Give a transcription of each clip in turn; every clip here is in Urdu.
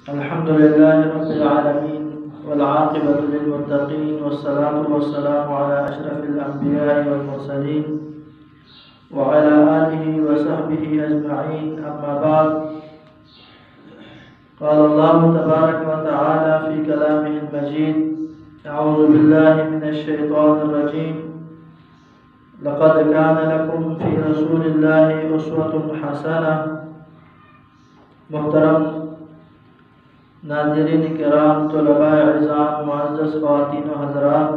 الحمد لله رب العالمين والعاقبة للمتقين والصلاة والسلام على أشرف الأنبياء والمرسلين وعلى آله وصحبه أجمعين. أما بعد، قال الله تبارك وتعالى في كلامه المجيد: أعوذ بالله من الشيطان الرجيم. لقد كان لكم في رسول الله أسوة حسنة. محترم ناظرین کرام، طلباء اعزام، معزز خواتین و حضرات،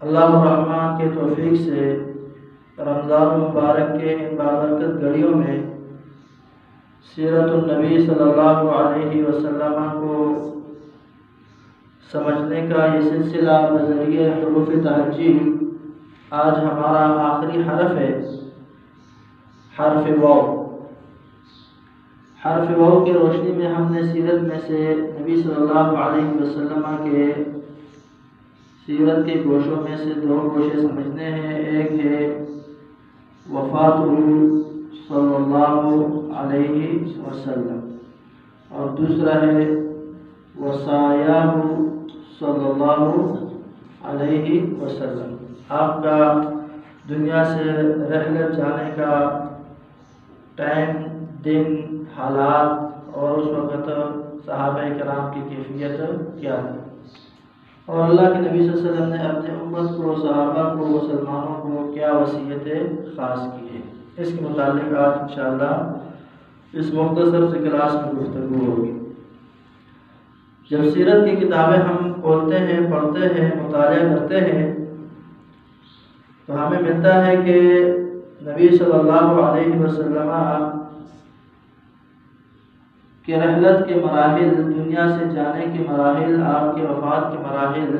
اللہ الرحمن کے توفیق سے رمضان مبارک کے ان بابرکت گھڑیوں میں سیرت النبی صلی اللہ علیہ وسلم کو سمجھنے کا یہ سلسلہ بذریعہ حروف تہجی آج ہمارا آخری حرف ہے، حرف واو۔ حرف واو کی روشنی میں ہم نے سیرت میں سے نبی صلی اللہ علیہ وسلم کے سیرت کے گوشوں میں سے دو گوشے سمجھنے ہیں۔ ایک ہے وفات صلی اللہ علیہ وسلم اور دوسرا ہے وصایا صلی اللہ علیہ وسلم۔ آپ کا دنیا سے رحلت جانے کا ٹائم، دن، حالات اور اس وقت صحابہ کرام کی کیفیت کیا ہے، اور اللہ کے نبی صلی اللہ علیہ وسلم نے اپنے امت کو، صحابہ کو، مسلمانوں کو کیا وصیتیں خاص کی ہیں، اس کے متعلق آج انشاءاللہ اس مختصر سے کلاس میں گفتگو ہوگی۔ جب سیرت کی کتابیں ہم کھولتے ہیں، پڑھتے ہیں، مطالعہ کرتے ہیں تو ہمیں ملتا ہے کہ نبی صلی اللہ علیہ وسلم کہ رحلت کے مراحل، دنیا سے جانے کے مراحل، آپ کے وفات کے مراحل،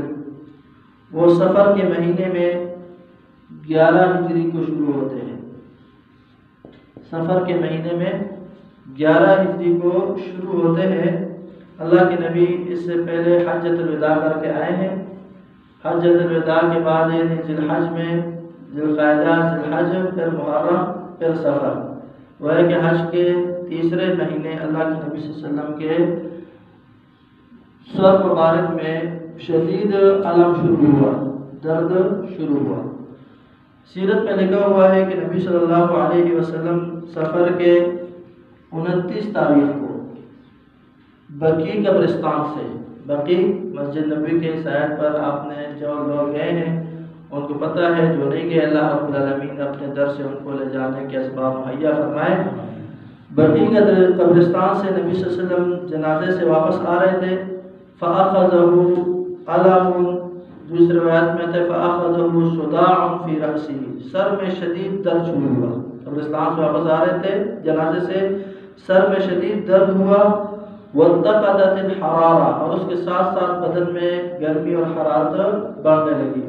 وہ سفر کے مہینے میں 11 ہجری کو شروع ہوتے ہیں۔ سفر کے مہینے میں 11 ہجری کو شروع ہوتے ہیں۔ اللہ کے نبی اس سے پہلے حجۃ الوداع کر کے آئے ہیں۔ حجۃ الوداع کے بعد یعنی ذی الحج میں ذی القعدہ، ذی الحج، پھر محرم، پھر سفر، وہ ہے کہ حج کے تیسرے مہینے اللہ کے نبی صلی اللہ علیہ وسلم کے سر مبارک میں شدید الم شروع ہوا، درد شروع ہوا۔ سیرت میں لکھا ہوا ہے کہ نبی صلی اللہ علیہ وسلم سفر کے 29 تاریخ کو بقیع قبرستان سے، بقیع مسجد نبوی کے سائٹ پر آپ نے جو لوگ گئے ہیں ان کو پتہ ہے، جو نہیں گئے اللہ رب العالمین اپنے در سے ان کو لے جانے کے اسباب مہیا فرمائے۔ بقیع قبرستان سے نبی صلی اللہ علیہ وسلم جنازے سے واپس آ رہے تھے۔ فَأَخَذَهُ أَلَمٌ، دوسری روایت میں تھے فَأَخَذَهُ صُدَاعٌ فِي رَأْسِهِ، سر میں شدید درد شروع ہوا۔ قبرستان سے واپس آ رہے تھے جنازے سے، سر میں شدید درد ہوا۔ وَانْتَقَدَتِ الْحَرَارَةُ، اور اس کے ساتھ ساتھ بدن میں گرمی اور حرارت بڑھنے لگی۔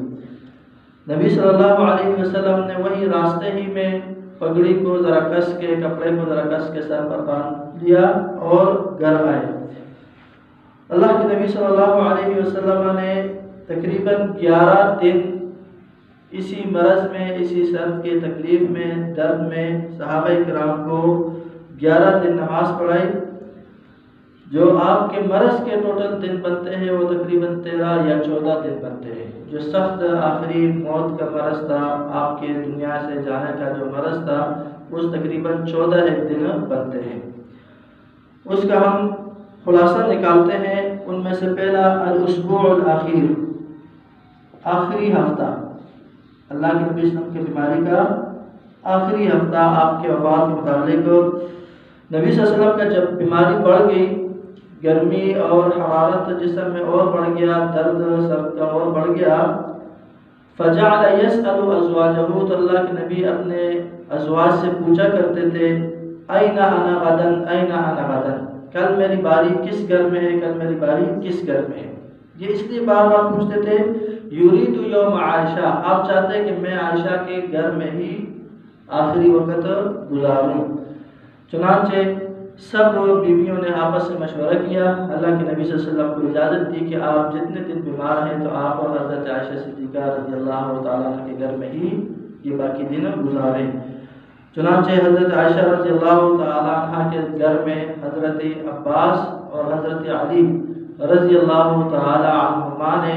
نبی صلی اللہ علیہ وسلم نے وہی راستے ہی میں پگڑی کو ذرا کس کے، کپڑے کو ذرا کس کے سر پر باندھ لیا اور گھر آئے۔ اللہ کے نبی صلی اللہ علیہ وسلم نے تقریباً 11 دن اسی مرض میں، اسی سر کی تکلیف میں، درد میں صحابہ کرام کو 11 دن نماز پڑھائی۔ جو آپ کے مرض کے ٹوٹل دن بنتے ہیں وہ تقریباً 13 یا 14 دن بنتے ہیں۔ جو سخت آخری موت کا مرض تھا، آپ کے دنیا سے جانے کا جو مرض تھا، اس تقریباً 14 دن بنتے ہیں۔ اس کا ہم خلاصہ نکالتے ہیں۔ ان میں سے پہلا الاسبوع الاخیر، آخری ہفتہ، اللہ کے نبی صلی اللہ علیہ وسلم کی بیماری کا آخری ہفتہ آپ کے وفات کے متعلق نبی صلی اللہ علیہ وسلم کا جب بیماری بڑھ گئی، گرمی اور حرارت جسم میں اور بڑھ گیا، درد سر کا اور بڑھ گیا، فجعل يسأل ازواجه، تو اللہ کے نبی اپنے ازواج سے پوچھا کرتے تھے این انا غدا، این انا غدا، کل میری باری کس گھر میں ہے، کل میری باری کس گھر میں ہے۔ یہ اس لیے بار بار پوچھتے تھے یرید یوم عائشہ، آپ چاہتے ہیں کہ میں عائشہ کے گھر میں ہی آخری وقت گزاروں۔ چنانچہ سب بیویوں نے آپس میں مشورہ کیا، اللہ کے نبی صلی اللہ علیہ وسلم کو اجازت دی کہ آپ جتنے دن بیمار ہیں تو آپ اور حضرت عائشہ صدیقہ رضی اللہ تعالیٰ عنہ کے گھر میں ہی یہ باقی دن گزاریں۔ چنانچہ حضرت عائشہ رضی اللہ تعالیٰ عنہ کے گھر میں حضرت عباس اور حضرت علی رضی اللہ تعالیٰ عنہما نے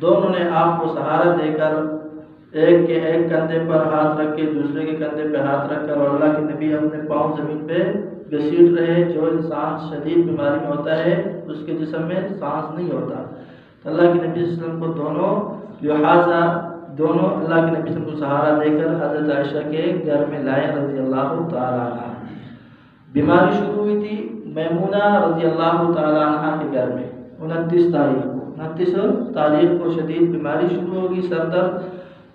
دونوں نے آپ کو سہارا دے کر ایک کے ایک کندھے پر ہاتھ رکھ کے دوسرے کے کندھے پہ ہاتھ رکھ کر، اور اللہ کے نبی اپنے پاؤں زمین پہ گھسیٹ رہے۔ جو انسان شدید بیماری میں ہوتا ہے اس کے جسم میں سانس نہیں ہوتا، تو اللہ کے نبی صلی اللہ علیہ وسلم کو دونوں اللہ کے نبی صلی اللہ علیہ وسلم کو سہارا دے کر حضرت عائشہ کے گھر میں لائے رضی اللہ تعالیٰ عنہ۔ بیماری شروع ہوئی تھی میمونہ رضی اللہ تعالیٰ عنہ کے گھر میں 29 تاریخ کو شدید بیماری شروع ہوگی، سر درد۔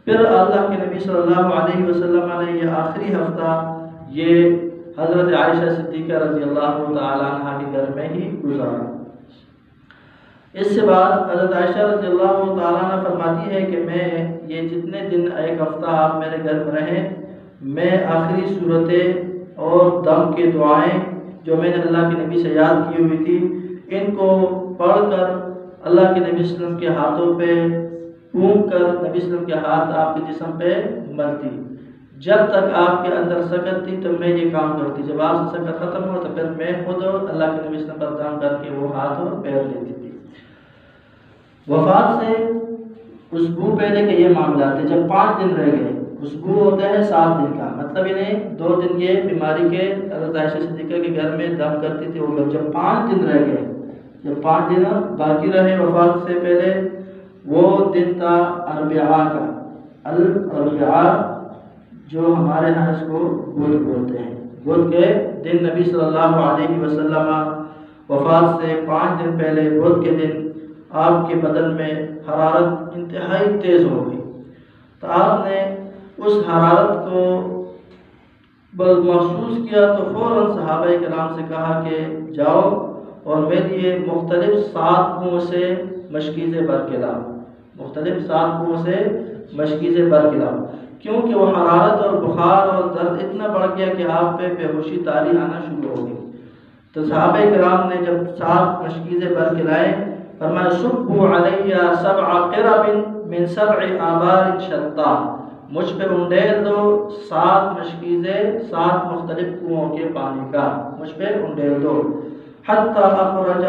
پھر اللہ کے نبی صلی اللہ علیہ وسلم نے یہ آخری ہفتہ یہ حضرت عائشہ صدیقہ رضی اللہ تعالیٰ عنہ کے گھر میں ہی گزارا۔ اس سے بعد حضرت عائشہ رضی اللہ تعالیٰ عنہ فرماتی ہے کہ میں یہ جتنے دن ایک ہفتہ آپ میرے گھر میں رہے، میں آخری صورتیں اور دم کے دعائیں جو میں نے اللہ کے نبی سے یاد کی ہوئی تھی ان کو پڑھ کر اللہ کے نبی صلی اللہ علیہ وسلم کے ہاتھوں پہ پھونک کر نبی صلی اللہ علیہ وسلم کے ہاتھ آپ کے جسم پہ ملتی۔ جب تک آپ کے اندر سکت تھی تو میں یہ کام کرتی، جب آپ سے سکت ختم ہو تو پھر میں خود اللہ کے نبی صلی اللہ علیہ وسلم پر دم کر کے وہ ہاتھ اور پیر لیتی تھی۔ وفات سے اسبوع پہلے کے یہ معاملات تھے، جب 5 دن رہ گئے، اسبوع ہوتا ہے 7 دن کا، مطلب انہیں 2 دن یہ بیماری کے حضرت عائشہ صدیقہ کے گھر میں دم کرتی تھی، وہ جب 5 دن رہ گئے، جب 5 دن باقی رہے وفات سے پہلے، وہ دن تھا اربعاء کا۔ الاربعاء جو ہمارے ہاں اس کو بدھ بولتے ہیں، بدھ کے دن نبی صلی اللہ علیہ وسلم وفات سے 5 دن پہلے بدھ کے دن آپ کے بدن میں حرارت انتہائی تیز ہو گئی، تو آپ نے اس حرارت کو محسوس کیا تو فوراً صحابہ کرام سے کہا کہ جاؤ اور میرے لیے مختلف 7 کنویں سے مشکیزیں بھر کے لاؤ، مختلف 7 کنویں سے مشکیزیں بھر کے لاؤ، کیونکہ وہ حرارت اور بخار اور درد اتنا بڑھ گیا کہ آپ پہ بے ہوشی طاری آنا شروع ہو گئی۔ تو صحابہ کرام نے جب 7 مشکیزیں بھر کے لائے، فرمایا صبوا علی 7 قرب من 7 آبار شتیٰ، مجھ پہ انڈیل دو 7 مشکیزیں 7 مختلف کنووں کے پانی کا، مجھ پہ انڈیل دو، حتی اخرج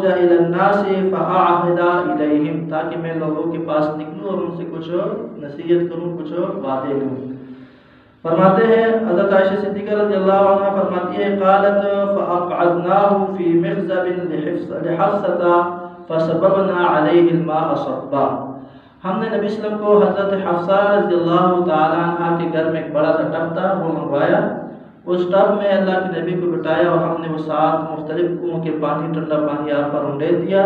الی الناس فاعہد الیہم، تاکہ میں لوگوں کے پاس نکلوں اور ان سے کچھ نصیحت کروں، کچھ وعدے لوں۔ فرماتے ہیں حضرت عائشہ صدیقہ رضی اللہ عنہ فرماتی ہے قالت فاقعدناه في مخزب لحفصة فصببنا عليه الماء صبا، ہم نے نبی صلی اللہ علیہ وسلم کو حضرت حفصہ رضی اللہ تعالی عنہ کے گھر میں ایک بڑا سا ٹب تھا، وہ منگوایا، اس ٹب میں اللہ کے نبی کو بٹھایا اور ہم نے وہ 7 مختلف کنووں کے پانی، ٹھنڈا پانی آپ پر انڈیل دیا،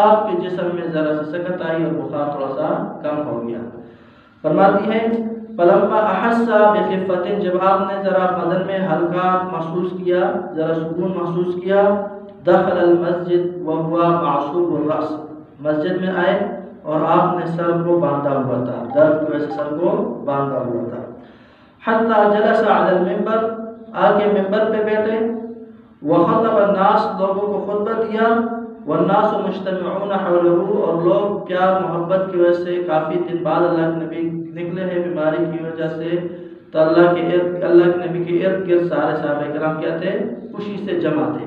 آپ کے جسم میں ذرا سی سکت آئی اور بخار تھوڑا سا کم ہو گیا۔ فرماتی ہے فلما احس بخفت، جب آپ نے ذرا بدن میں ہلکا محسوس کیا، ذرا سکون محسوس کیا، دخل المسجد وهو معصوب الراس، مسجد میں آئے اور آپ نے سر کو باندھا ہوا تھا، درد کی وجہ سے سر کو باندھا ہوا تھا، حتی جلس علی المنبر، آگے ممبر پہ بیٹھے، وخطب الناس، لوگوں کو خطبہ دیا، والناس مجتمعون حولہ، اور لوگ پیار محبت کی وجہ سے کافی دن بعد اللہ کے نبی نکلے ہیں بیماری کی وجہ سے، تو اللہ کے نبی کے ارد گرد سارے صحابہ کرام کیا تھے، خوشی سے جمع تھے۔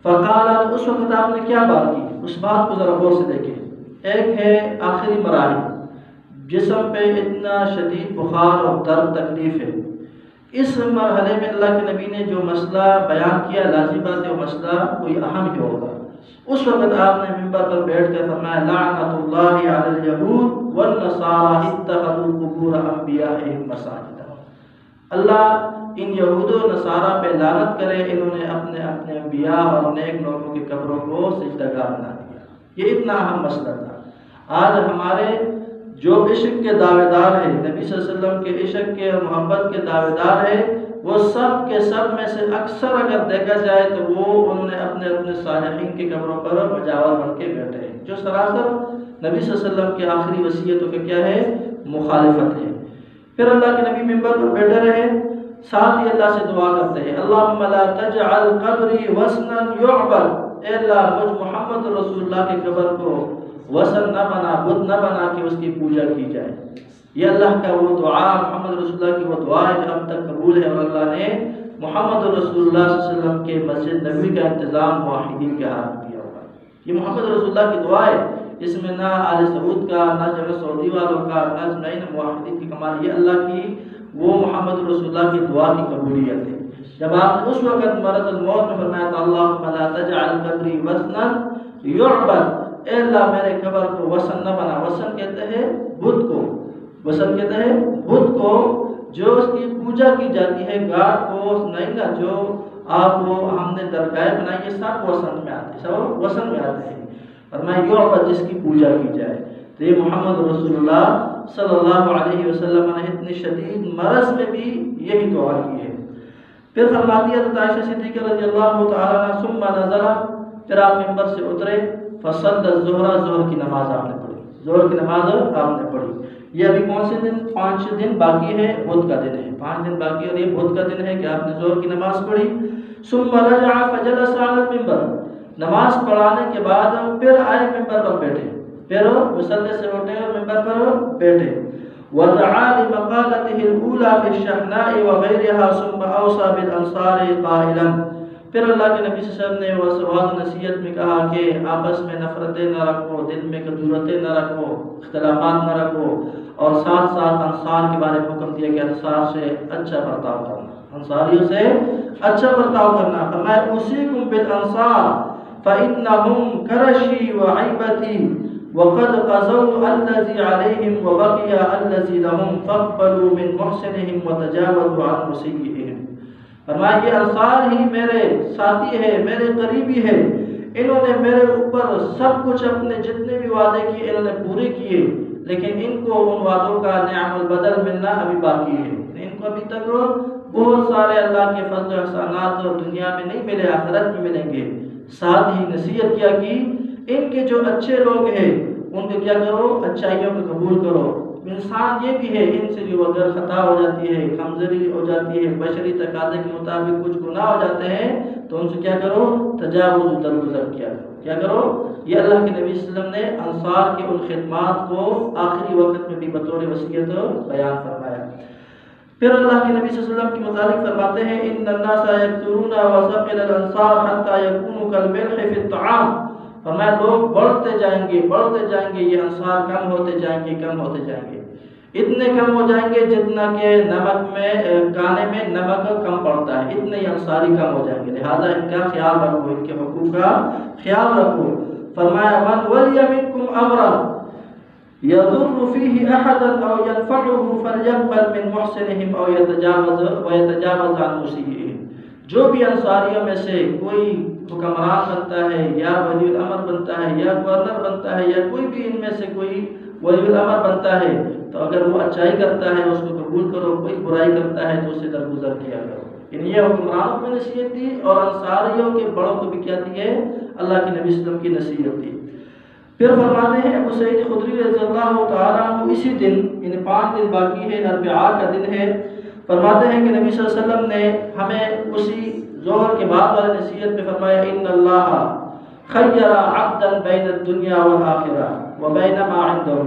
فقالت، اس وقت آپ نے کیا بات کی، اس بات کو ذرا غور سے دیکھیں۔ ایک ہے آخری مراحل، جسم پہ اتنا شدید بخار اور درد تکلیف ہے، اس مرحلے میں اللہ کے نبی نے جو مسئلہ بیان کیا، لازم بات ہے وہ مسئلہ کوئی اہم ہی ہوگا۔ اس وقت آپ نے منبر پر بیٹھ کر فرمایا لعنت اللہ علی الیہود والنصارى اتخذوا قبور انبیائہم مساجد، اللہ ان یہود و نصارہ پہ لعنت کرے، انہوں نے اپنے انبیاء اور نیک لوگوں کی قبروں کو سجدہ گاہ بنا دیا۔ یہ اتنا اہم مسئلہ تھا۔ آج ہمارے جو عشق کے دعوے دار ہیں، نبی صلی اللہ علیہ وسلم کے عشق کے اور محبت کے دعوے دار ہیں، وہ سب کے سب میں سے اکثر اگر دیکھا جائے تو وہ انہوں نے اپنے صالحین کی قبروں پر مجاور بن کے بیٹھے ہیں، جو سراسر نبی صلی اللہ علیہ وسلم کی آخری وصیتوں کا کیا ہے، مخالفت ہے۔ پھر اللہ کے نبی منبر پر بیٹھے رہے، ساتھ ہی اللہ سے دعا کرتے ہیں اللہم لا تجعل قبری وثنا یعبد، اے اللہ مجھ محمد رسول اللہ کی قبر کو وثن نہ بنا، بت نہ بنا کہ اس کی پوجا کی جائے۔ یہ اللہ کا وہ دعا، محمد رسول اللہ کی وہ دعا ہے جو اب تک قبول ہے، اور اللہ نے محمد رسول اللہ صلی اللہ علیہ وسلم کے مسجد نبوی کا انتظام موحدین کے ہاتھ میں کیا ہوا ہے۔ یہ محمد رسول اللہ کی دعا ہے، اس میں نہ آل سعود کا، نہ جمع سعودی والوں کا، نہ اجمعین موحدین کی کمال، یہ اللہ کی وہ محمد رسول اللہ کی دعا کی قبولیت ہے۔ جب آپ نے اس وقت مرض الموت میں فرمایا تھا اللہم لا تجعل قبری وثنا یعبد، اے اللہ میرے قبر کو وثن نہ بنا۔ وثن کہتے ہیں بت کو، وثن کہتے ہیں بت کو جو اس کی پوجا کی جاتی ہے، گاڈ کو نہیں نا، جو آپ کو ہم نے درگاہ بنائی، یہ سب وثن میں آتے ہیں، سب وثن میں آتے ہیں۔ فرمایا یعبد، جس کی پوجا کی جائے۔ تو یہ محمد رسول اللہ صلی اللہ علیہ وسلم نے اتنی شدید مرض میں بھی یہی دعا کی ہے۔ پھر فرماتی ہے حضرت عائشہ صدیقہ رضی اللہ تعالی عنہ ثم نزل، پھر آپ منبر سے اترے، فصلى الظہر، ظہر کی نماز آپ نے پڑھی، ظہر کی نماز آپ نے پڑھی۔ یہ ابھی کون سے دن؟ 5 دن باقی ہے، بدھ کا دن ہے، 5 دن باقی اور یہ بدھ کا دن ہے کہ آپ نے ظہر کی نماز پڑھی۔ ثم رجع فجلس على المنبر، نماز پڑھانے کے بعد پھر آئے منبر پر بیٹھے، پھر مصلی سے اٹھے اور منبر پر بیٹھے۔ ودعا لمقالته الاولى في الشحناء وغيرها ثم اوصى بالانصار قائلا، پھر اللہ کے نبی صلی اللہ علیہ وسلم نے وعظ نصیحت میں کہا کہ آپس میں نفرتیں نہ رکھو، دل میں کدورتیں نہ رکھو، اختلافات نہ رکھو، اور ساتھ ساتھ انصار کے بارے میں حکم دیا کہ انصار سے اچھا برتاؤ کرنا، انصاریوں سے اچھا برتاؤ کرنا۔ فرمایا اوصیکم بالانصار فانہم کرشی وعیبتی وقد قضوا الذي عليهم وبقي الذي لهم فاقبلوا من محسنهم وتجاوزوا عن مسيئهم۔ فرمایا یہ انصار ہی میرے ساتھی ہے، میرے قریبی ہے، انہوں نے میرے اوپر سب کچھ اپنے جتنے بھی وعدے کیے انہوں نے پورے کیے، لیکن ان کو ان وعدوں کا نعم البدل ملنا ابھی باقی ہے، ان کو ابھی تک بہت سارے اللہ کے فضل و احسانات دنیا میں نہیں ملے، آخرت میں ملیں گے۔ ساتھ ہی نصیحت کیا کہ ان کے جو اچھے لوگ ہیں ان کو کیا کرو، اچھائیوں کو قبول کرو۔ انسان یہ بھی ہے، ان سے جو اگر خطا ہو جاتی ہے، کمزوری ہو جاتی ہے، بشری تقاضے کے مطابق کچھ گناہ ہو جاتے ہیں تو ان سے کیا کرو، تجاوز، درگزر کیا کرو، کیا کرو۔ یہ اللہ کے نبی صلی اللہ علیہ وسلم نے انصار کے ان خدمات کو آخری وقت میں بھی بطور وصیت بیان فرمایا۔ پھر اللہ کے نبی صلی اللہ علیہ وسلم کے متعلق فرماتے ہیں ان الناس یکثرون وثقل الانصار حتى يكونوا كالملح في الطعام، فرمایا لوگ بڑھتے جائیں گے، بڑھتے جائیں گے، یہ انصار کم ہوتے جائیں گے، کم ہوتے جائیں گے، اتنے کم ہو جائیں گے جتنا کہ نمک میں، کھانے میں نمک کم پڑتا ہے، اتنے ہی انصاری کم ہو جائیں گے، لہذا ان کا خیال رکھو، ان کے حقوق کا خیال رکھو۔ فرمایا من ولی منکم امرا یضر فیہ احدا او ینفعه فلیقبل من محسنہم او یتجاوز عن مسیئہم، جو بھی انصاریوں میں سے کوئی حکمران بنتا ہے یا ولی الامر بنتا ہے یا گورنر بنتا ہے یا کوئی بھی ان میں سے کوئی ولی الامر بنتا ہے تو اگر وہ اچھائی کرتا ہے اس کو قبول کرو، کوئی برائی کرتا ہے تو اسے درگزر کیا کرو۔ یہ حکمرانوں کو نصیحت دی اور انصاریوں کے بڑوں کو بھی کیا دی ہے، اللہ کے نبی صلی اللہ علیہ وسلم کی نصیحت دی۔ پھر فرماتے ہیں ابو سعید خدری رضی اللہ تعالیٰ عنہ اسی دن، یعنی 5 دن باقی ہے، اربعاء کا دن ہے، فرماتے ہیں کہ نبی صلی اللہ علیہ وسلم نے ہمیں اسی ظہر کے بعد والے نصیحت میں فرمایا ان اللہ خیر عبدا بین الدنیا والآخرہ وبین ما عنده،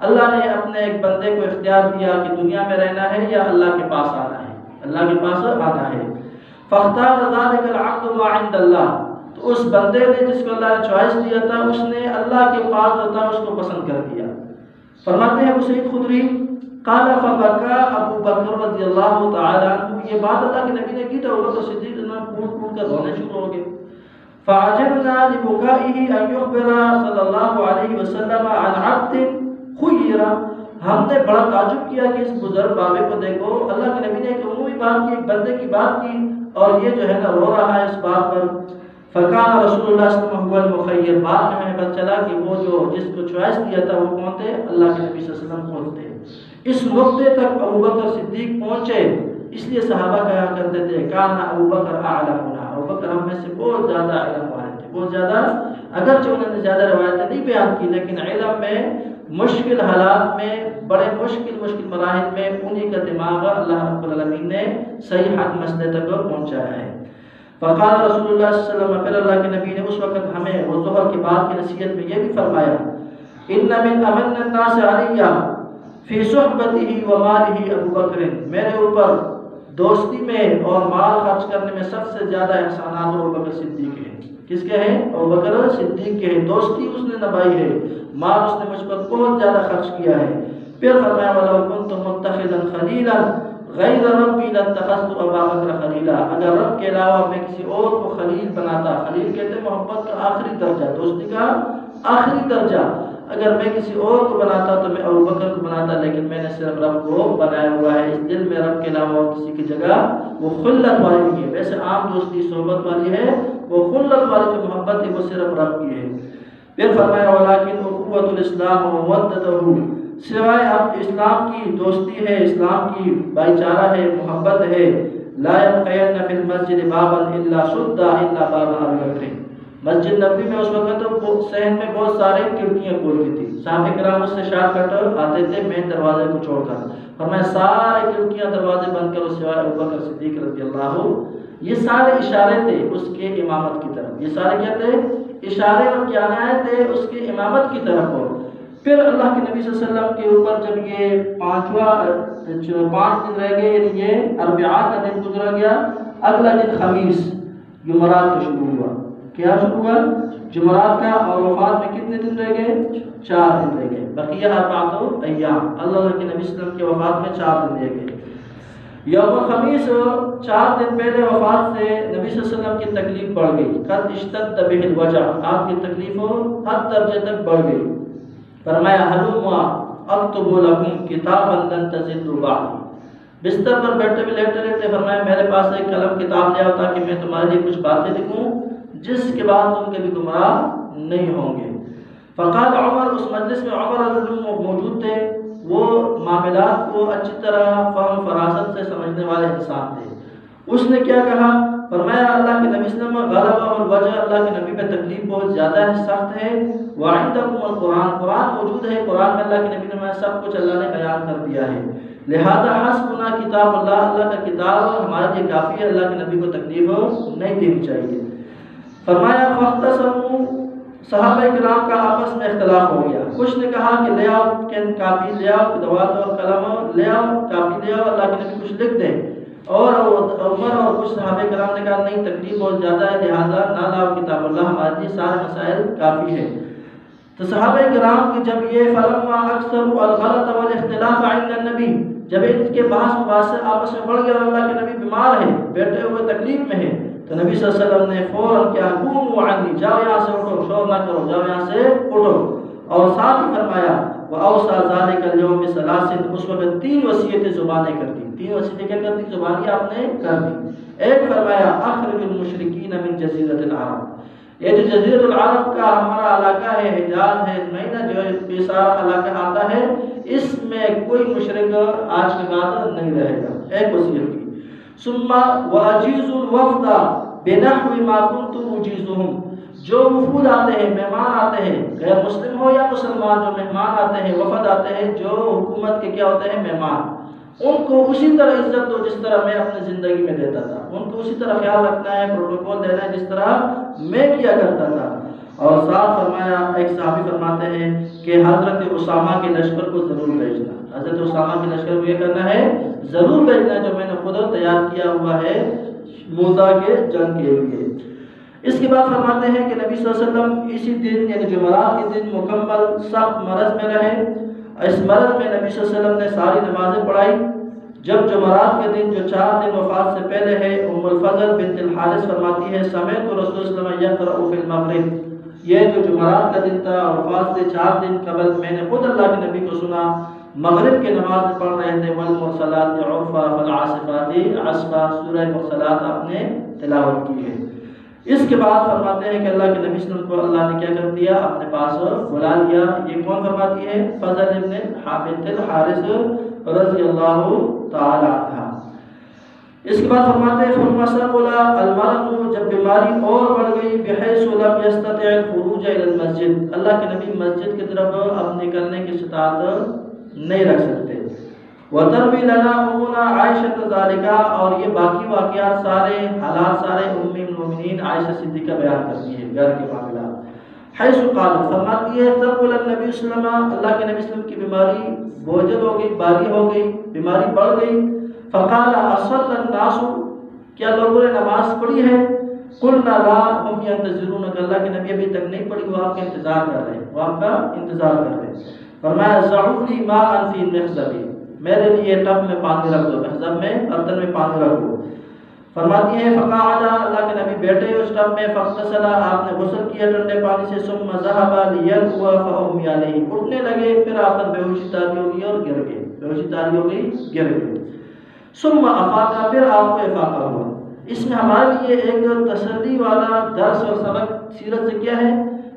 اللہ نے اپنے ایک بندے کو اختیار دیا کہ دنیا میں رہنا ہے یا اللہ کے پاس آنا ہے، اللہ کے پاس آنا ہے۔ فاختار ذلك العبد ما عند اللہ، تو اس بندے نے جس کو اللہ نے چوائس دیا تھا اس نے اللہ کے پاس جو تھا اس کو پسند کر دیا۔ فرماتے ہیں ابو سعید خدری قال فبكى ابو بکر رضی اللہ تعالی عنہ، یہ بات اللہ کے نبی نے کی تو ابو بکر صدیق نے پھوٹ پھوٹ کر رونے شروع ہو گئے۔ فعجبنا لبكائه ان يخبر صلی اللہ علیہ وسلم عن عبد خیر، ہم نے بڑا تعجب کیا کہ اس بزرگ بابے کو دیکھو، اللہ کے نبی نے ایک عمومی بات کی، ایک بندے کی بات کی اور یہ جو ہے نا رو رہا ہے اس بات پر۔ فکان رسول اللہ صلی اللہ علیہ وسلم هو المخیر، بعد میں ہمیں پتہ چلا کہ وہ جو جس کو چوائس دیا تھا وہ کون تھے، اللہ کے نبی صلی اللہ علیہ وسلم کون تھے۔ اس نقطے تک ابو بکر صدیق پہنچے، اس لیے صحابہ کہا کرتے تھے کان ابو بکر اعلمنا، ابو بکر ہم میں سے بہت زیادہ علم والے تھے، بہت زیادہ، اگرچہ انہوں نے زیادہ روایتیں نہیں بیان کی لیکن علم میں مشکل حالات میں، بڑے مشکل مراحل میں انہی کا دماغ اللہ رب العالمین نے صحیح حق مسئلے تک پہنچایا ہے۔ فقال رسول اللہ صلی اللہ علیہ وسلم، پھر اللہ کے نبی نے اس وقت ہمیں وہ ظہر کے بعد کی نصیحت میں یہ بھی فرمایا ان من امن الناس علیہ فی صحبتہ و مالہ ابو بکر، میرے اوپر دوستی میں اور مال خرچ کرنے میں سب سے زیادہ احسانات ابو بکر صدیق ہیں۔ کس کے ہیں؟ ابو بکر صدیق کے ہیں۔ دوستی اس نے نبھائی ہے، مال اس نے مجھ پر بہت زیادہ خرچ کیا ہے۔ پھر فرمایا وَلَوْ كُنْتُ مُتَّخِذًا خَلِيلًا غَيْرَ رَبِّي لَاتَّخَذْتُ أَبَا بَكْرَ خَلِيلًا، اگر رب کے علاوہ میں کسی اور کو خلیل بناتا، خلیل کہتے ہیں محبت کا آخری درجہ، دوستی کا آخری درجہ، اگر میں کسی اور کو بناتا تو میں ابو بکر کو بناتا، لیکن میں نے صرف رب کو بنایا ہوا ہے۔ اس دل میں رب کے علاوہ اور کسی کی جگہ وہ خلت والی نہیں ہے۔ ویسے عام دوستی صحبت والی ہے، وہ خلت والی جو محبت ہے وہ صرف رب کی ہے۔ پھر فرمایا وَلَٰكِنْ أُخُوَّةُ الْإِسْلَامُ وَمَوَدَّتُهُ، سوائے اب اسلام کی دوستی ہے، اسلام کی بھائی چارہ ہے، محبت ہے۔ لَا يَبْقَيَنَّ فِي الْمَسْجِدِ بَابًا إِلَّا سُدَّ إِلَّا بَابَ أَبِي بَكْرٍ، مسجد نبوی میں اس وقت صحن میں بہت سارے کھڑکیاں کھول کی تھی، صحابہ کرام اس سے شارٹ کٹ آتے تھے مین دروازے کو چھوڑ کر، فرمایا سارے کھڑکیاں دروازے بند کرو سوائے ابو بکر صدیق رضی اللہ عنہ۔ یہ سارے اشارے تھے اس کے امامت کی طرف، یہ سارے کیا تھے؟ اشارے اور کیا تھے اس کے امامت کی طرف ہو۔ پھر اللہ کے نبی صلی اللہ علیہ وسلم کے اوپر جب یہ 5 دن رہ گئے، یعنی یہ اربعاء کا دن گزرا گیا، اگلا دن خمیس جمعرات کا شروع ہوا۔ کیا شروع ہوا؟ جمعرات کا، اور وفات میں کتنے دن رہ گئے؟ 4 دن رہ گئے، بقیہ 4 ایام، اللہ کے نبی صلی اللہ علیہ وسلم کی وفات میں 4 دن رہ گئے۔ یوم خمیس 4 دن پہلے وفات سے نبی صلی اللہ علیہ وسلم کی تکلیف بڑھ گئی، قد اشتد بہ الوجع، آپ کی تکلیف حد درجے تک بڑھ گئی۔ فرمایا ہلما اکتب لکم کتابا لن تضلوا بعدی، بستر پر بیٹھے ہوئے لیٹے لیٹے فرمایا میرے پاس ایک قلم کتاب لے آؤ تاکہ میں تمہارے لیے کچھ باتیں لکھوں جس کے بعد تم کبھی گمراہ نہیں ہوں گے۔ فقال عمر، اس مجلس میں عمر رضی اللہ عنہ موجود تھے، وہ معاملات کو اچھی طرح فہم فراست سے سمجھنے والے انسان تھے۔ اس نے کیا کہا؟ فرمایا اللہ کے نبی صلی اللہ علیہ وسلم غلبہ اور وجہ، اللہ کے نبی پہ تکلیف بہت زیادہ ہے، سخت ہے۔ وعندکم القرآن، قرآن موجود ہے، قرآن میں اللہ کے نبی نے سب کچھ اللہ نے بیان کر دیا ہے۔ لہذا حسبنا کتاب اللہ، اللہ کا کتاب ہمارے لیے کافی ہے، اللہ کے نبی کو تکلیف نہیں دینی چاہیے۔ فرمایا فاختصموا، صحابہ کرام کا آپس میں اختلاف ہو گیا، کچھ نے کہا کہ لے آؤ کاپی لے آؤ، دوات اور قلم لے آؤ، کاپی لے آؤ، اللہ کے نبی کچھ لکھ دیں، اور عمر اور کچھ صحابہ کرام نے کہا نہیں تکلیف بہت زیادہ ہے، لہٰذا نہ لاؤ کتاب اللہ، ہمارے لیے سارے مسائل کافی ہے۔ تو صحابہ کرام کی جب یہ فلما اکثر الغلط والاختلاف عند النبی، جب ان کے بحث مباحثے آپس میں بڑھ گیا اور اللہ کے نبی بیمار ہے، بیٹھے ہوئے تکلیف میں ہے، تو نبی صلی اللہ علیہ وسلم نے فوراً کیا قوموا عنی، جاؤ یہاں سے اٹھو، شور نہ کرو، جاؤ یہاں سے اٹھو، اور ساتھ ہی فرمایا وَأَوْصَى ذَلِكَ الْيَوْمِ بِثَلَاثٍ، اس وقت 3 وصیتیں زبانیں کر دی، 3 وصیتیں کیا کر دی؟ زبانی آپ نے کر دی۔ ایک فرمایا اخرج المشرکین من جزیرۃ العرب، یہ جو جزیرۃ العرب کا ہمارا علاقہ ہے، حجاز ہے، مہینہ جو یہ سارا علاقہ آتا ہے، اس میں کوئی مشرک آج کے بعد نہیں رہے گا، ایک وصیت کی۔ ثم واجیز الوفد بنحو ما كنت اجیزهم، جو وفود آتے ہیں، مہمان آتے ہیں، غیر مسلم ہو یا مسلمان، جو مہمان آتے ہیں، وفد آتے ہیں، جو حکومت کے کیا ہوتے ہیں؟ مہمان، ان کو اسی طرح عزت دو جس طرح میں اپنے زندگی میں دیتا تھا، ان کو اسی طرح خیال رکھنا ہے، پروٹوکول دینا ہے جس طرح میں کیا کرتا تھا۔ اور ساتھ فرمایا، ایک صحابی فرماتے ہیں کہ حضرت اسامہ کے لشکر کو ضرور بھیجنا، حضرت اسامہ کے لشکر کو یہ کرنا ہے، ضرور بھیجنا ہے، جو میں نے خود تیار کیا ہوا ہے موسیٰ کے جنگ کے لیے۔ اس کے بعد فرماتے ہیں کہ نبی صلی اللہ علیہ وسلم اسی دن یعنی جمعرات کے دن مکمل سخت مرض میں رہے، اس مرض میں نبی صلی اللہ علیہ وسلم نے ساری نمازیں پڑھائی۔ جب جمعرات کے دن جو 4 دن وفات سے پہلے ہے، ام الفضل بنت الحارث فرماتی ہے سمعت رسول صلی اللہ علیہ وسلم یقرأ فی المغرب، یہ جو جمعرات کا دن تھا وفات سے 4 دن قبل میں نے خود اللہ کے نبی کو سنا مغرب کی نماز پڑھ رہے تھے، والمرسلات عرفا فالعاصفات عصفا، سورہ مرسلات آپ نے تلاوت کی ہے۔ اس کے بعد فرماتے ہیں کہ اللہ کے نبی صلی اللہ علیہ وسلم کو اللہ نے کیا کر دیا؟ اپنے پاس بلا لیا۔ یہ کون فرماتی ہے؟ فضل ابن بنت الحارث رضی اللہ تعالی عنہ۔ اس کے بعد فرماتے ہیں فَمَسَقُلَ الْمَرْضُ، جب بیماری اور بڑھ گئی، بِحَيْثُ لَمْ يَسْتَطِعْ الْخُرُوجَ إِلَى الْمَسْجِدِ، اللہ کے نبی مسجد کی طرف اب نکلنے کی استطاعت نہیں رکھ سکتے۔ وَتَرْوِي لَنَا أُمُّنَا عَائِشَةَ ذَلِكَ، اور یہ باقی واقعات سارے حالات سارے ام المومنین عائشہ صدیقہ بیان کرتی ہے گھر کے معاملات۔ حیث قال فرماتی ہے ثقل النبی صلی اللہ علیہ وسلم، اللہ کے نبی صلی اللہ علیہ وسلم کی بیماری بوجھل ہو گئی، باری ہو گئی، بیماری بڑھ گئی. فقال اصل الناس، کیا لوگوں نے نماز پڑھی ہے؟ قلنا لا هم ينتظرونك، اللہ کے نبی ابھی تک نہیں پڑھی، وہ آپ کا انتظار کر رہے ہیں، وہ آپ کا انتظار کر رہے ہیں. فرمایا ضعوا لي ماء في مخزبي، میرے لیے ٹب میں پانی رکھ دو، مخزب میں برتن میں پانی رکھ دو. فرماتی ہے فقعد، اللہ کے نبی بیٹھے اس ٹب میں، فاغتسل، آپ نے غسل کیا ٹھنڈے پانی سے، ثم ذهب ليلقوا فاغمي عليه، اٹھنے لگے، پھر آپ پر بیہوشی طاری ہو گئی اور گر گئے، بیہوشی طاری ہو گئی، گر گئے. ثم افاقہ، پھر آپ کو افاقہ ہوا. اس میں ہمارے لیے ایک تسلی والا درس اور سبق سیرت سے کیا ہے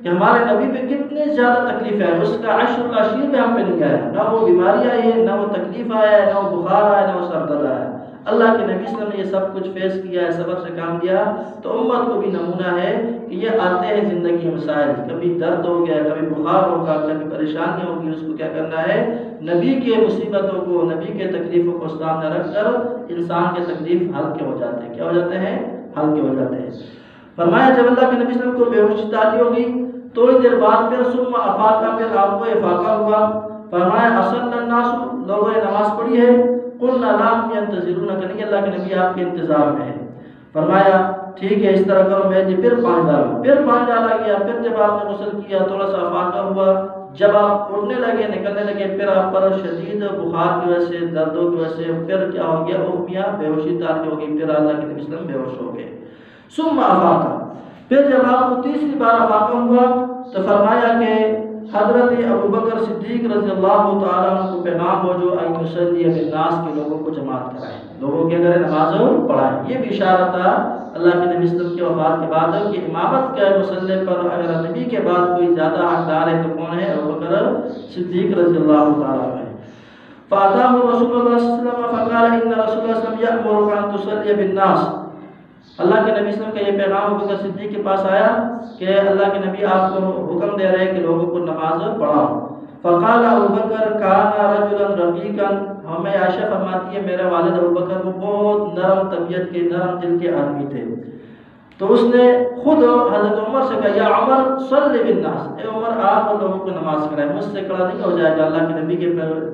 کہ ہمارے نبی پہ کتنے زیادہ تکلیف ہے، اس کا عشر العشیر پہ ہم پہ نہیں آیا، نہ وہ بیماری آئی ہے، نہ وہ تکلیف آیا ہے، نہ وہ بخار آیا ہے، نہ وہ سر درد آیا ہے. اللہ کے نبی صلی اللہ علیہ وسلم نے یہ سب کچھ فیس کیا ہے، صبر سے کام لیا. تو امت کو بھی نمونہ ہے کہ یہ آتے ہیں زندگی میں مسائل، کبھی درد ہو گیا، کبھی بخار ہوگا، کبھی پریشانی ہوگی، اس کو کیا کرنا ہے؟ نبی کے مصیبتوں کو، نبی کے تکلیفوں کو سامنے رکھ کر انسان کے تکلیف ہلکے ہو جاتے ہیں. کیا ہو جاتے ہیں؟ ہلکے ہو جاتے ہیں. فرمایا جب اللہ کے نبی صلی اللہ علیہ وسلم کو بیہوشی طاری ہو گئی، تھوڑی دیر بعد پھر ثم افاقہ، پھر آپ کو افاقہ ہوا. فرمایا اصل الناس، لوگوں نے نماز پڑھی ہے؟ قلنا لا هم ينتظرونك، نہیں اللہ کے نبی آپ کے انتظار میں ہے. فرمایا ٹھیک ہے، اس طرح کرو، میں نے پھر پانی ڈالا، پھر پانی ڈالا گیا. پھر جب آپ نے غسل کیا، تھوڑا سا افاقہ ہوا، جب آپ اٹھنے لگے، نکلنے لگے، پھر آپ پر شدید بخار کی وجہ سے، دردوں کی وجہ سے پھر کیا ہو گیا؟ اغمیا، بیہوشی طاری ہو گئی، پھر اللہ کے نبی صلی اللہ علیہ وسلم بے ہوش ہو گئے. ثم افاقہ، پھر جب آپ کو تیسری بار افاقہ ہوا تو فرمایا کہ حضرت ابوبکر صدیق رضی اللہ تعالیٰ عنہ کو پیغام بھیجو ان یصلی بالناس، کے لوگوں کو جماعت کرائیں، لوگوں کے گھر نماز پڑھائیں. یہ بھی اشارہ تھا اللہ کے نبی صلی اللہ علیہ وسلم کی وفات کے بعد کہ امامت کے مسئلے پر اگر نبی کے بعد کوئی زیادہ حقدار ہے تو کون ہے؟ ابوبکر صدیق رضی اللہ تعالیٰ عنہ. فاتاه رسول اللہ صلی اللہ علیہ وسلم فقال ان رسول اللہ صلی اللہ علیہ وسلم یأمرک ان تصلی بالناس، اللہ کے نبی صلی اللہ علیہ وسلم کا یہ پیغام ابوبکر صدیق کے پاس آیا کہ اللہ کے نبی آپ کو حکم دے رہے ہیں کہ لوگوں کو نماز پڑھاؤ. فقال ابوبکر کان رجلا رقیقا، ہمیں عائشہ فرماتی ہے میرے والد ابوبکر وہ بہت نرم طبیعت کے، نرم دل کے آدمی تھے. تو اس نے خود حضرت عمر سے کہا یا عمر صلی بالناس، اے عمر آپ لوگوں کو نماز کرائیں، مجھ سے کھڑا نہیں ہو جائے گا. اللہ کے نبی کے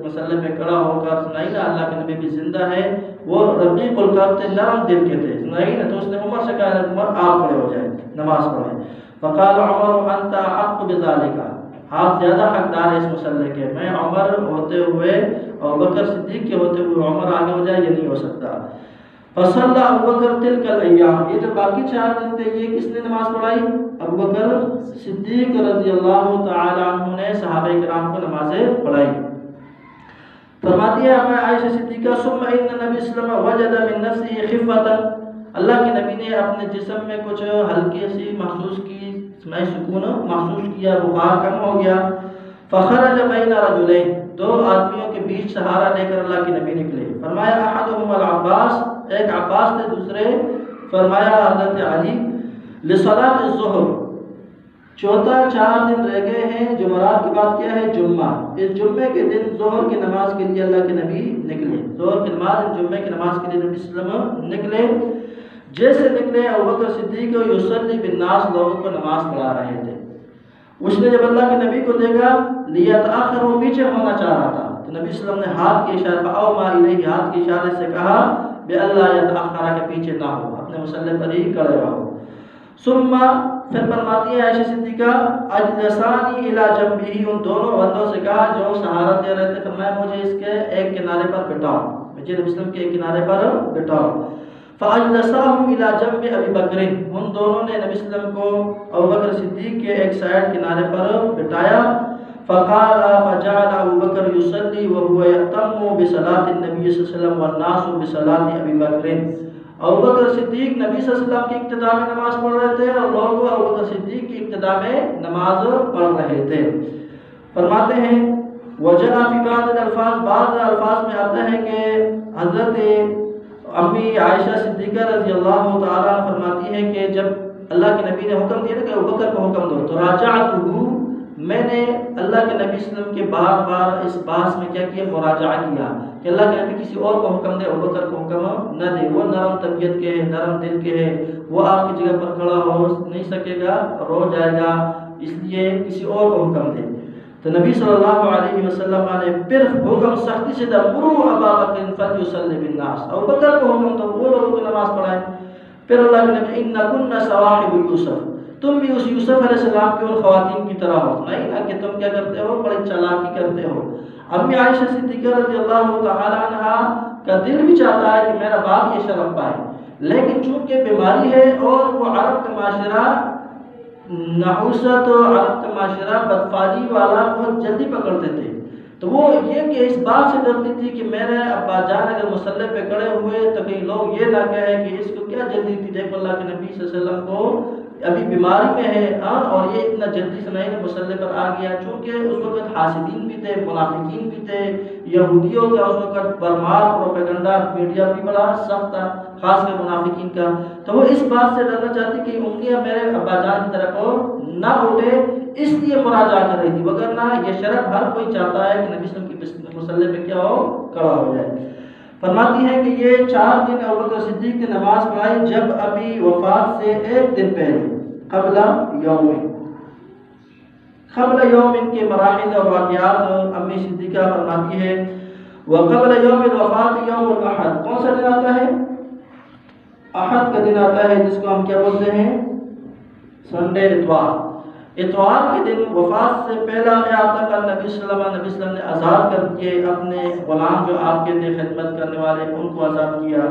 مسئلے پہ کھڑا ہو کر سنائی نا، اللہ کے نبی بھی زندہ ہے، وہ رقیق القلب تھے، نرم دل کے تھے، سنائی نا. تو اس نے عمر سے کہا عمر آپ کھڑے ہو جائیں، نماز پڑھیں. فقال عمر انت حق بذلک، آپ زیادہ حقدار ہیں اس مسئلے کے، میں عمر ہوتے ہوئے اور بکر صدیق کے ہوتے ہوئے عمر آگے ہو جائے، یہ نہیں ہو سکتا. فصلی ابوبکر تلک الایام، یہ جو باقی 4 دن تھے یہ کس نے نماز پڑھائی؟ ابوبکر صدیق رضی اللہ تعالی عنہ نے صحابہ کرام کو نمازیں پڑھائی. فرماتی ہے ہمیں عائشہ صدیقہ ثم ان النبی صلی اللہ علیہ وسلم وجد من نفسه خفة، اللہ کے نبی نے اپنے جسم میں کچھ ہلکی سی محسوس کی، میں سکون محسوس کیا، بخار کم ہو گیا. فخرج بین رجلین، 2 آدمیوں کے بیچ سہارا لے کر اللہ کے نبی نکلے. فرمایا احدهم العباس، ایک عباس تھے، دوسرے فرمایا حضرت علی. لصلاۃ الظہر، چوتھا 4 دن رہ گئے ہیں، جمعرات کی بات کیا ہے؟ جمعہ. اس جمعے کے دن ظہر کی نماز کے لیے اللہ کے نبی نکلے، ظہر کی نماز، جمعے کی نماز کے لیے نبی صلی اللہ علیہ وسلم نکلے. جیسے نکلے ابوبکر صدیق یصلی بالناس، لوگوں کو نماز پڑھا رہے تھے. اس نے جب اللہ کے نبی کو دیکھا لیتأخر، وہ پیچھے ہونا چاہ رہا تھا، تو نبی صلی اللہ علیہ وسلم نے ہاتھ کے اشارے او ما الیہ، ہاتھ کے اشارے سے کہا بے اللہ یتأخر، کے پیچھے نہ ہو، اپنے مسلح پر ہی کھڑے رہو. ثم، پھر فرماتی ہے عائشہ صدیقہ اجلسانی الی جنبہ، ان دونوں بندوں سے کہا جو سہارا دے رہے تھے، فرمایا مجھے اس کے ایک کنارے پر بٹھاؤ، مجھے نبی صلی اللہ علیہ وسلم کے ایک کنارے پر بٹھاؤ. فاجلساہم الی جنب ابی بکر، ان دونوں نے نبی صلی اللہ علیہ وسلم کو ابوبکر صدیق کے ایک سائڈ کنارے پر بٹھایا. فقال فجعل ابو بکر یصلی وهو یهتم بصلاۃ النبی صلی اللہ علیہ وسلم والناس بصلاۃ ابی بکر، ابوبکر صدیق نبی صلی اللہ علیہ وسلم کی ابتدا میں نماز پڑھ رہے تھے اور لوگ ابوبکر صدیق کی ابتدا میں نماز پڑھ رہے تھے. فرماتے ہیں وجاء فی بعض الالفاظ، بعض الفاظ میں آتا ہے کہ حضرت امی عائشہ صدیقہ رضی اللہ تعالیٰ عنہ فرماتی ہے کہ جب اللہ کے نبی نے حکم دیا نا کہ ابوبکر کو حکم دو، تو راجعتہ، میں نے اللہ کے نبی صلی اللہ علیہ وسلم کے بار بار اس بحث میں کیا کیا، مراجعہ کیا کہ اللہ کے نبی کسی اور کو حکم دے، ابوبکر کو حکم نہ دے، وہ نرم طبیعت کے ہے، نرم دل کے ہے، وہ آپ کی جگہ پر کھڑا ہو نہیں سکے گا، رو جائے گا، اس لیے کسی اور کو حکم دے۔ تو نبی صلی اللہ علیہ وسلم نے پھر حکم سختی سے دیا، مروا ابا بکر فلیصلی بالناس، ابوبکر کو حکم دو وہ لوگوں کو نماز پڑھائیں۔ پھر اللہ کے نبی انکن صواحب یوسف، تم بھی اس یوسف علیہ السلام کی ان خواتین کی طرح ہو، نہیں نا کہ تم کیا کرتے ہو، بڑی چالاکی کرتے ہو۔ امی عائشہ صدیقہ رضی اللہ تعالی عنہ کا دل بھی چاہتا ہے کہ میرا باپ یہ شرف پائے، لیکن چونکہ بیماری ہے اور وہ عرب کا معاشرہ نحوست، عرب کا معاشرہ بدفالی والا بہت جلدی پکڑتے تھے، تو وہ یہ کہ اس بات سے ڈرتی تھی کہ میرے ابا جان اگر مصلی پہ کھڑے ہوئے تو کہیں لوگ یہ نہ کہیں کہ اس کو کیا جلدی تھی، دیکھو اللہ کے نبی صلی اللہ علیہ وسلم کو ابھی بیماری میں ہے اور یہ اتنا جلدی سے نہیں مصلی پر آ گیا، چونکہ اس وقت حاسدین بھی تھے، منافقین بھی تھے، یہودیوں کا اس وقت برمار پروپیگنڈا میڈیا بھی بڑا سخت تھا، خاص کر منافقین کا، تو وہ اس بات سے ڈرنا چاہتی کہ انگلیاں میرے ابا جان کی طرف نہ اٹھے، اس لیے مراجعہ کر رہی تھی، وگرنہ یہ شرط ہر کوئی چاہتا ہے کہ نبی صلی اللہ علیہ وسلم کی مصلی پہ کیا ہو، کھڑا ہو جائے۔ فرماتی ہے کہ یہ 4 دن ابوبکر صدیق نے نماز پڑھائی جب ابھی وفات سے 1 دن پہلے، قبل یوم کے مراحل اور واقعات امی صدیقہ فرماتی ہے، وقبل یوم الوفات یوم الاحد، کون سا دن آتا ہے؟ احد کا دن آتا ہے، جس کو ہم کیا بولتے ہیں، سنڈے، اتوار کے دن وفات سے پہلا آتا کل نبی صلی اللہ علیہ وسلم نے آزاد کر دیے اپنے غلام جو آپ کے لیے خدمت کرنے والے، ان کو آزاد کیا۔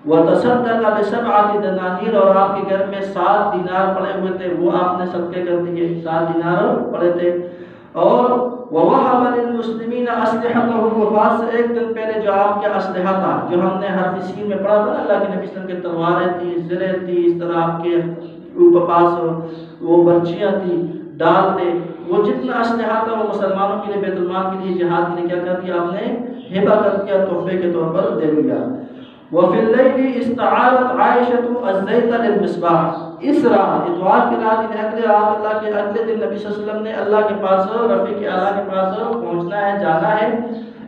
وتصدق ب7 دنانیر، اور آپ کے گھر میں 7 دینار پڑے ہوئے تھے، وہ آپ نے صدقے کر دیے، 7 دینار پڑے تھے۔ اور ووهب للمسلمین اسلحتهم، وفات سے 1 دن پہلے جو آپ کے اسلحہ تھا، جو ہم نے حرف سین میں پڑھا تھا، اللہ کے نبی صلی اللہ علیہ وسلم کے تلواریں تھی، زریں تھی، اس طرح آپ کے اوپر پاس وہ برچیاں تھی، ڈال تھے، وہ جتنا اسلحہ تھا وہ مسلمانوں کے لیے، بیت المال کے لیے، جہاد کے لیے کیا کر دیا آپ نے، ہبہ کر دیا، تحفے کے طور پر دے دیا۔ وفی اللیل استعارت عائشہ الزیت للمصباح، اس رات، اتوار کی رات، یعنی اگلے رات، اللہ کے اگلے دن نبی صلی اللہ علیہ وسلم نے اللہ کے پاس، رفیق اعلیٰ کے پاس پہنچنا ہے، جانا ہے۔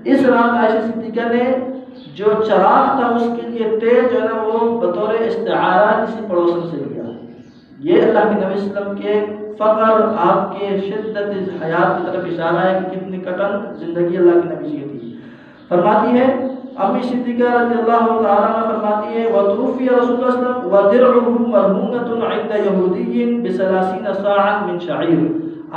اس رات عائشہ صدیقہ نے جو چراغ تھا اس کے لیے تیل جو ہے نا وہ بطور استعارہ کسی پڑوسن سے لیا۔ یہ اللہ کے نبی صلی اللہ علیہ وسلم کے فقر، آپ کے شدت حیات کی طرف اشارہ ہے کہ کتنی کٹن زندگی اللہ کے نبی کی تھی۔ فرماتی ہے امی صدیقہ رضی اللہ تعالیٰ عنہ فرماتی ہے وَتُوفِيَ رسول اللہ صلی اللہ علیہ وسلم وَدِرْعُهُ مَرْهُونَةٌ عِنْدَ يَهُودِيٍّ ب30 صَاعًا مِنْ شَعِيرٍ،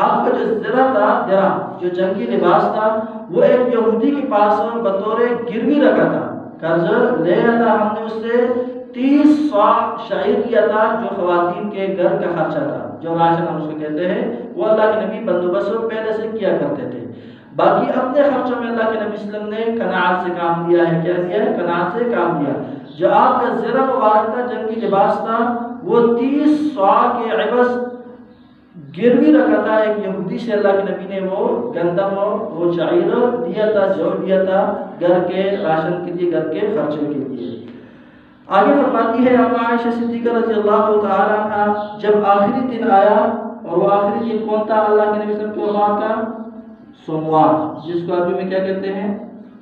آپ کا جو درع تھا، درع جو جنگی لباس تھا، وہ ایک یہودی کے پاس بطور گروی رکھا تھا، قرض لے تھا، ہم نے اس سے 30 صاع شعیر لیا تھا، جو خواتین کے گھر کا خرچہ تھا، جو راشن ہم اس کو کہتے ہیں، وہ اللہ کے نبی بندوبست پہلے سے کیا کرتے تھے۔ باقی اپنے خرچوں میں اللہ کے نبی صلی اللہ علیہ وسلم نے قناعت سے کام لیا ہے، کیا دیا ہے، قناعت سے کام لیا۔ جو آپ کا زرہ مبارک تھا، جنگی لباس تھا، وہ 30 صاع کے عوض گروی رکھا تھا ایک یہودی سے، اللہ کے نبی نے وہ گندم اور وہ شعیر دیا تھا، جو دیا تھا گھر کے راشن کے لیے، گھر کے خرچے کے لیے۔ آگے فرماتی ہے اما عائشہ صدیقہ رضی اللہ تعالی عنہ، جب آخری دن آیا، اور وہ آخری دن کون تھا اللہ کے نبی صلی اللہ علیہ وسلم کی وفات کا؟ سوموار، جس کو عربی میں کیا کہتے ہیں،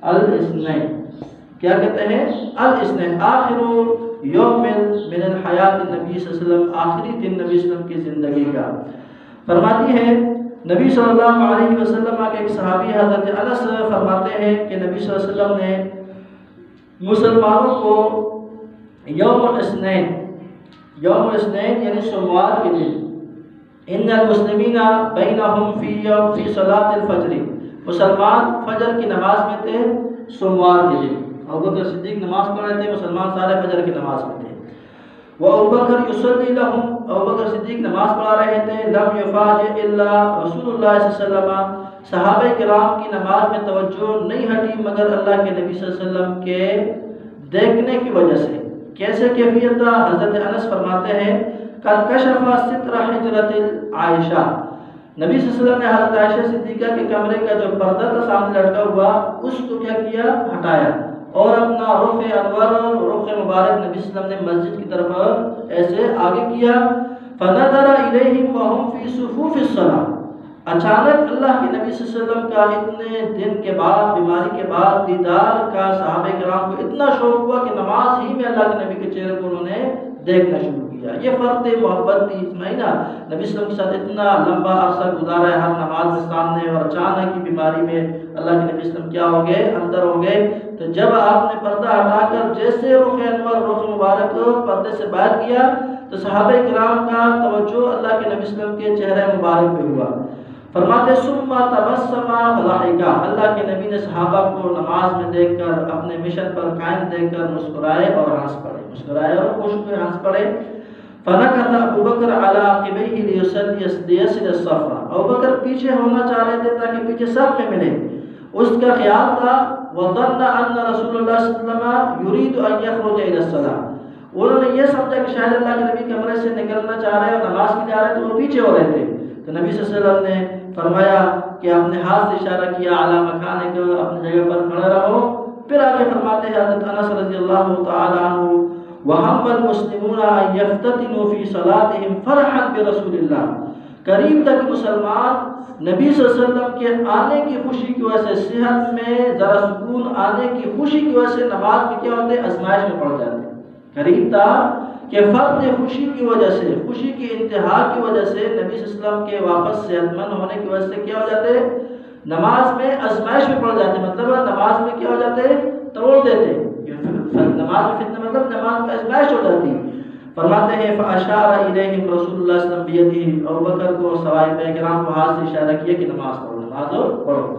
الاثنین، کیا کہتے ہیں، الاثنین، آخر یوم من الحیات نبی صلی اللہ علیہ وسلم، آخری دن نبی صلی اللہ علیہ وسلم کی زندگی کا۔ فرماتی ہے نبی صلی اللہ علیہ وسلم کے ایک صحابی حضرت انس فرماتے ہیں کہ نبی صلی اللہ علیہ وسلم نے مسلمانوں کو یوم الاثنین یعنی سوموار کے دن، ان المسلمین بینہم فی صلاۃ الفجر، مسلمان فجر کی نماز میں تھے سوموار کے دن، ابوبکر صدیق نماز پڑھ رہے تھے، مسلمان سارے فجر کی نماز میں تھے۔ وابوبکر یصلی لہم، ابوبکر صدیق نماز پڑھا رہے تھے، لم یفاجئ الا رسول اللہ صلی اللہ علیہ وسلم، صحابہ کرام کی نماز میں توجہ نہیں ہٹی مگر اللہ کے نبی صلی اللہ علیہ وسلم کے دیکھنے کی وجہ سے۔ کیسے کیفیت تھا؟ حضرت انس فرماتے ہیں قد کشف ستر حجرت عائشہ، نبی صلی اللہ علیہ وسلم نے حضرت عائشہ صدیقہ کے کمرے کا جو پردہ تھا سامنے لٹکا ہوا، اس کو کیا کیا، ہٹایا، اور اپنا رخ انور، رخ مبارک نبی صلی اللہ علیہ وسلم نے مسجد کی طرف ایسے آگے کیا۔ فنظر الیہم وہم فی صفوف الصلاۃ، اچانک اللہ کے نبی صلی اللہ علیہ وسلم کا اتنے دن کے بعد، بیماری کے بعد دیدار کا صحابہ کرام کو اتنا شوق ہوا کہ نماز ہی میں اللہ کے نبی کے چہرے کو انہوں نے دیکھنا شروع کیا۔ یہ فرد محبت تھی اطمینہ، نبی صلی اللہ علیہ وسلم کے ساتھ اتنا لمبا عرصہ گزارا ہے ہر نماز کے سامنے، اور اچانک کی بیماری میں اللہ کے نبی صلی اللہ علیہ وسلم کیا ہو گئے؟ اندر ہو گئے۔ تو جب آپ نے پردہ ہٹا کر جیسے رخ انور، رخ مبارک پردے سے باہر کیا تو صحابہ کرام کا توجہ اللہ کے نبی صلی اللہ علیہ وسلم کے چہرے مبارک پہ ہوا۔ فرماتے ثم تبسم فضحکا، اللہ کے نبی نے صحابہ کو نماز میں دیکھ کر، اپنے مشن پر قائم دیکھ کر مسکرائے اور ہنس پڑے، مسکرائے اور خوش ہوئے ہنس پڑے۔ فنکث ابو بکر علی عقبیہ لیصل الصف، ابو بکر پیچھے ہونا چاہ رہے تھے تاکہ پیچھے صف میں ملے۔ اس کا خیال تھا وظن ان رسول اللہ صلی اللہ علیہ وسلم یرید ان یخرج الی الصلاۃ، انہوں نے یہ سمجھا کہ شاید اللہ کے نبی کمرے سے نکلنا چاہ رہے ہیں اور نماز کے لیے آ رہے ہیں، تو وہ پیچھے ہو رہے تھے۔ تو نبی صلی اللہ علیہ وسلم نے فرمایا کہ اپنے ہاتھ سے اشارہ کیا اعلیٰ مکان کو، اپنی جگہ پر کھڑے رہو۔ پھر آگے فرماتے ہیں حضرت انس رضی اللہ تعالی عنہ وَهَمَّ الْمُسْلِمُونَ أَن يَفْتَتِنُوا فِي صَلَاتِهِمْ فَرْحًا بِرَسُولِ اللَّهِ، قریب تک مسلمان نبی صلی اللہ علیہ وسلم کے آنے کی خوشی کی وجہ سے، صحت میں ذرا سکون آنے کی خوشی کی وجہ سے نماز میں کیا ہوتے؟ آزمائش میں پڑ جاتے۔ قریب تھا کہ فرد خوشی کی وجہ سے، خوشی کی انتہا کی وجہ سے، نبی صلی اللہ علیہ وسلم کے واپس صحت مند ہونے کی وجہ سے کیا ہو جاتے؟ نماز میں آزمائش میں پڑ جاتے، مطلب نماز میں کیا ہو جاتے؟ توڑ دیتے۔ نماز میں فتنہ مطلب نماز میں آزمائش ہو جاتی۔ فرماتے ہیں فاشار الیہم رسول اللہ صلی اللہ علیہ وسلم بیدہ، ابو بکر کو صحابہ کرام کو ہاتھ سے اشارہ کیا کہ نماز پڑھو، نماز پڑھو۔